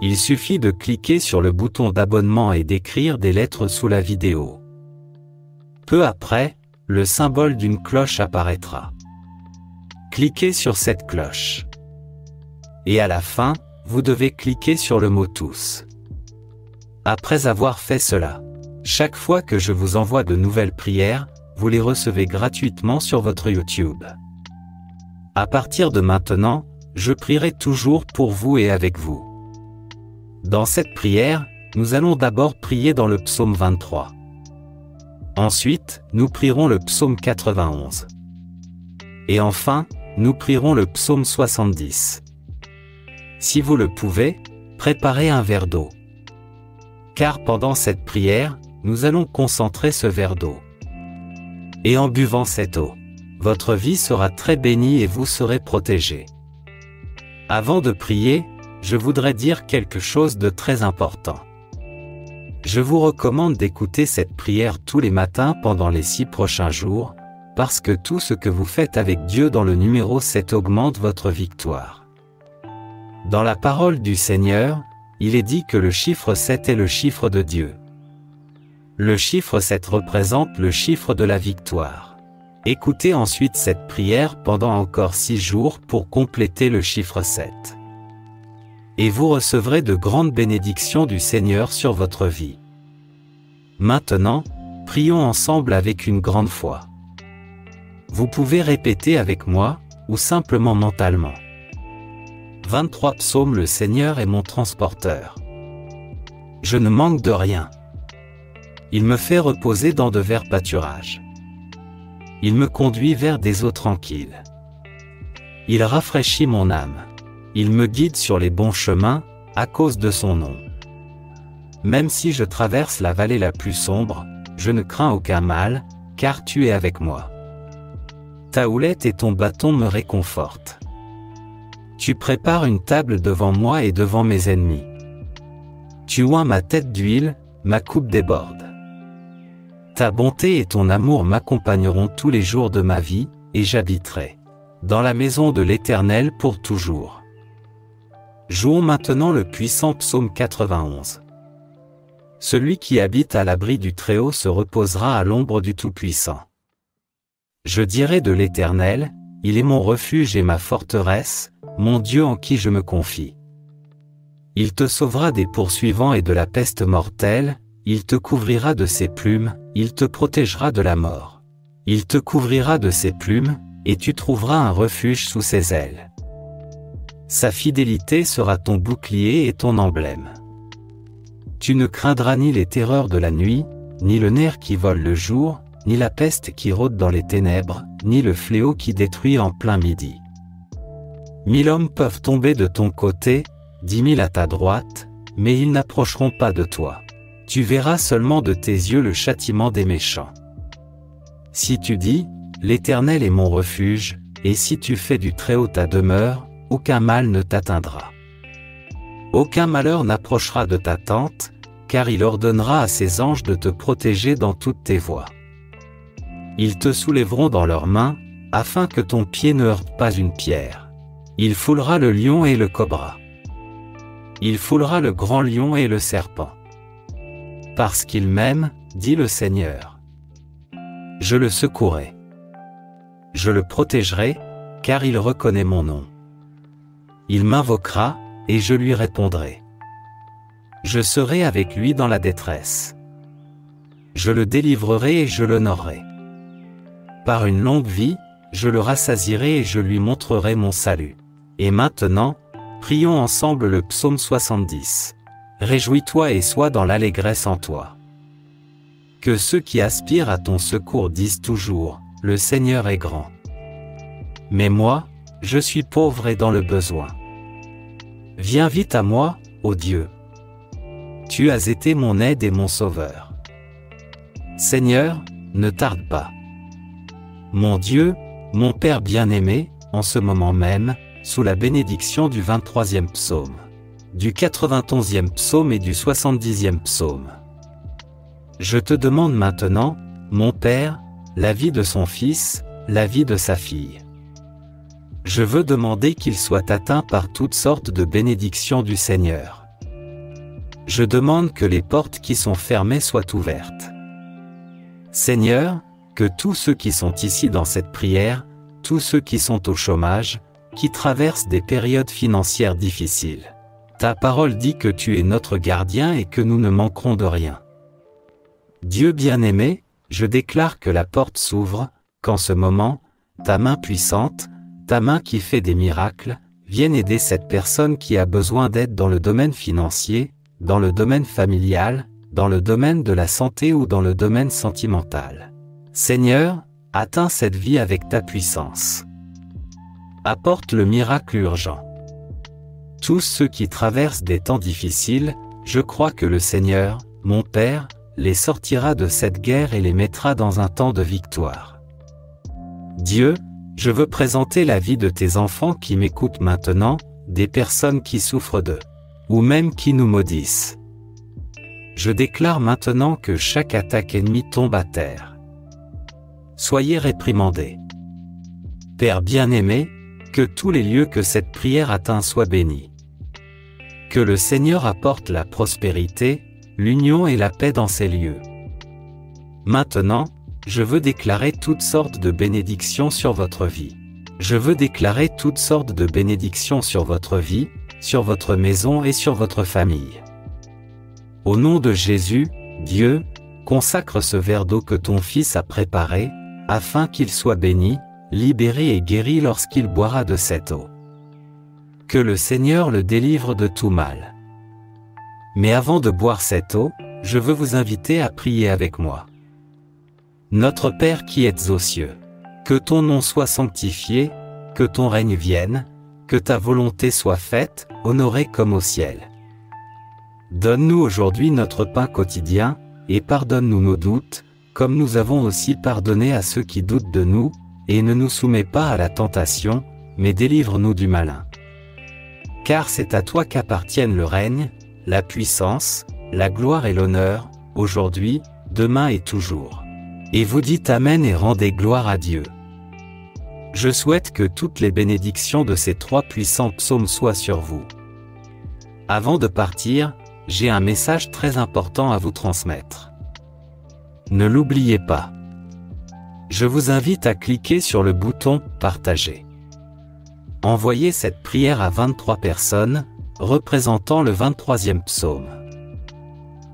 Il suffit de cliquer sur le bouton d'abonnement et d'écrire des lettres sous la vidéo. Peu après, le symbole d'une cloche apparaîtra. Cliquez sur cette cloche. Et à la fin, vous devez cliquer sur le mot tous. Après avoir fait cela, chaque fois que je vous envoie de nouvelles prières, vous les recevez gratuitement sur votre YouTube. À partir de maintenant, je prierai toujours pour vous et avec vous. Dans cette prière, nous allons d'abord prier dans le psaume 23. Ensuite, nous prierons le psaume 91. Et enfin, nous prierons le psaume 70. Si vous le pouvez, préparez un verre d'eau. Car pendant cette prière, nous allons concentrer ce verre d'eau. Et en buvant cette eau, votre vie sera très bénie et vous serez protégé. Avant de prier, je voudrais dire quelque chose de très important. Je vous recommande d'écouter cette prière tous les matins pendant les 6 prochains jours, parce que tout ce que vous faites avec Dieu dans le numéro 7 augmente votre victoire. Dans la parole du Seigneur, il est dit que le chiffre 7 est le chiffre de Dieu. Le chiffre 7 représente le chiffre de la victoire. Écoutez ensuite cette prière pendant encore 6 jours pour compléter le chiffre 7. Et vous recevrez de grandes bénédictions du Seigneur sur votre vie. Maintenant, prions ensemble avec une grande foi. Vous pouvez répéter avec moi, ou simplement mentalement. 23 Psaume. Le Seigneur est mon transporteur. Je ne manque de rien. Il me fait reposer dans de verts pâturages. Il me conduit vers des eaux tranquilles. Il rafraîchit mon âme. Il me guide sur les bons chemins, à cause de son nom. Même si je traverse la vallée la plus sombre, je ne crains aucun mal, car tu es avec moi. Ta houlette et ton bâton me réconfortent. Tu prépares une table devant moi et devant mes ennemis. Tu oins ma tête d'huile, ma coupe déborde. Ta bonté et ton amour m'accompagneront tous les jours de ma vie, et j'habiterai dans la maison de l'Éternel pour toujours. Jouons maintenant le puissant psaume 91. Celui qui habite à l'abri du Très-Haut se reposera à l'ombre du Tout-Puissant. Je dirai de l'Éternel, il est mon refuge et ma forteresse, mon Dieu en qui je me confie. Il te sauvera des poursuivants et de la peste mortelle, il te couvrira de ses plumes, il te protégera de la mort. Il te couvrira de ses plumes, et tu trouveras un refuge sous ses ailes. Sa fidélité sera ton bouclier et ton emblème. Tu ne craindras ni les terreurs de la nuit, ni le nerf qui vole le jour, ni la peste qui rôde dans les ténèbres, ni le fléau qui détruit en plein midi. 1000 hommes peuvent tomber de ton côté, 10 000 à ta droite, mais ils n'approcheront pas de toi. Tu verras seulement de tes yeux le châtiment des méchants. Si tu dis, l'Éternel est mon refuge, et si tu fais du Très-Haut ta demeure, aucun mal ne t'atteindra. Aucun malheur n'approchera de ta tente, car il ordonnera à ses anges de te protéger dans toutes tes voies. Ils te soulèveront dans leurs mains, afin que ton pied ne heurte pas une pierre. Il foulera le lion et le cobra. Il foulera le grand lion et le serpent. Parce qu'il m'aime, dit le Seigneur. Je le secouerai. Je le protégerai, car il reconnaît mon nom. Il m'invoquera, et je lui répondrai. Je serai avec lui dans la détresse. Je le délivrerai et je l'honorerai. Par une longue vie, je le rassasierai et je lui montrerai mon salut. Et maintenant, prions ensemble le psaume 70. Réjouis-toi et sois dans l'allégresse en toi. Que ceux qui aspirent à ton secours disent toujours, le Seigneur est grand. Mais moi, je suis pauvre et dans le besoin. Viens vite à moi, ô Dieu. Tu as été mon aide et mon sauveur. Seigneur, ne tarde pas. Mon Dieu, mon Père bien-aimé, en ce moment même, sous la bénédiction du 23e psaume, du 91e psaume et du 70e psaume. Je te demande maintenant, mon Père, la vie de son fils, la vie de sa fille. Je veux demander qu'il soit atteint par toutes sortes de bénédictions du Seigneur. Je demande que les portes qui sont fermées soient ouvertes. Seigneur, que tous ceux qui sont ici dans cette prière, tous ceux qui sont au chômage, qui traversent des périodes financières difficiles. Ta parole dit que tu es notre gardien et que nous ne manquerons de rien. Dieu bien-aimé, je déclare que la porte s'ouvre, qu'en ce moment, ta main puissante, ta main qui fait des miracles, vienne aider cette personne qui a besoin d'aide dans le domaine financier, dans le domaine familial, dans le domaine de la santé ou dans le domaine sentimental. Seigneur, atteins cette vie avec ta puissance. Apporte le miracle urgent. Tous ceux qui traversent des temps difficiles, je crois que le Seigneur, mon Père, les sortira de cette guerre et les mettra dans un temps de victoire. Dieu, je veux présenter la vie de tes enfants qui m'écoutent maintenant, des personnes qui souffrent d'eux, ou même qui nous maudissent. Je déclare maintenant que chaque attaque ennemie tombe à terre. Soyez réprimandés. Père bien-aimé, que tous les lieux que cette prière atteint soient bénis. Que le Seigneur apporte la prospérité, l'union et la paix dans ces lieux. Maintenant, je veux déclarer toutes sortes de bénédictions sur votre vie. Je veux déclarer toutes sortes de bénédictions sur votre vie, sur votre maison et sur votre famille. Au nom de Jésus, Dieu, consacre ce verre d'eau que ton Fils a préparé, afin qu'il soit béni, libéré et guéri lorsqu'il boira de cette eau. Que le Seigneur le délivre de tout mal. Mais avant de boire cette eau, je veux vous inviter à prier avec moi. Notre Père qui êtes aux cieux, que ton nom soit sanctifié, que ton règne vienne, que ta volonté soit faite, honorée comme au ciel. Donne-nous aujourd'hui notre pain quotidien, et pardonne-nous nos doutes, comme nous avons aussi pardonné à ceux qui doutent de nous, et ne nous soumets pas à la tentation, mais délivre-nous du malin. Car c'est à toi qu'appartiennent le règne, la puissance, la gloire et l'honneur, aujourd'hui, demain et toujours. Et vous dites Amen et rendez gloire à Dieu. Je souhaite que toutes les bénédictions de ces 3 puissants psaumes soient sur vous. Avant de partir, j'ai un message très important à vous transmettre. Ne l'oubliez pas. Je vous invite à cliquer sur le bouton « Partager ». Envoyez cette prière à 23 personnes, représentant le 23e psaume.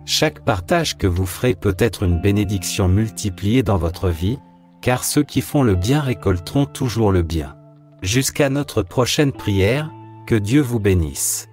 Chaque partage que vous ferez peut être une bénédiction multipliée dans votre vie, car ceux qui font le bien récolteront toujours le bien. Jusqu'à notre prochaine prière, que Dieu vous bénisse.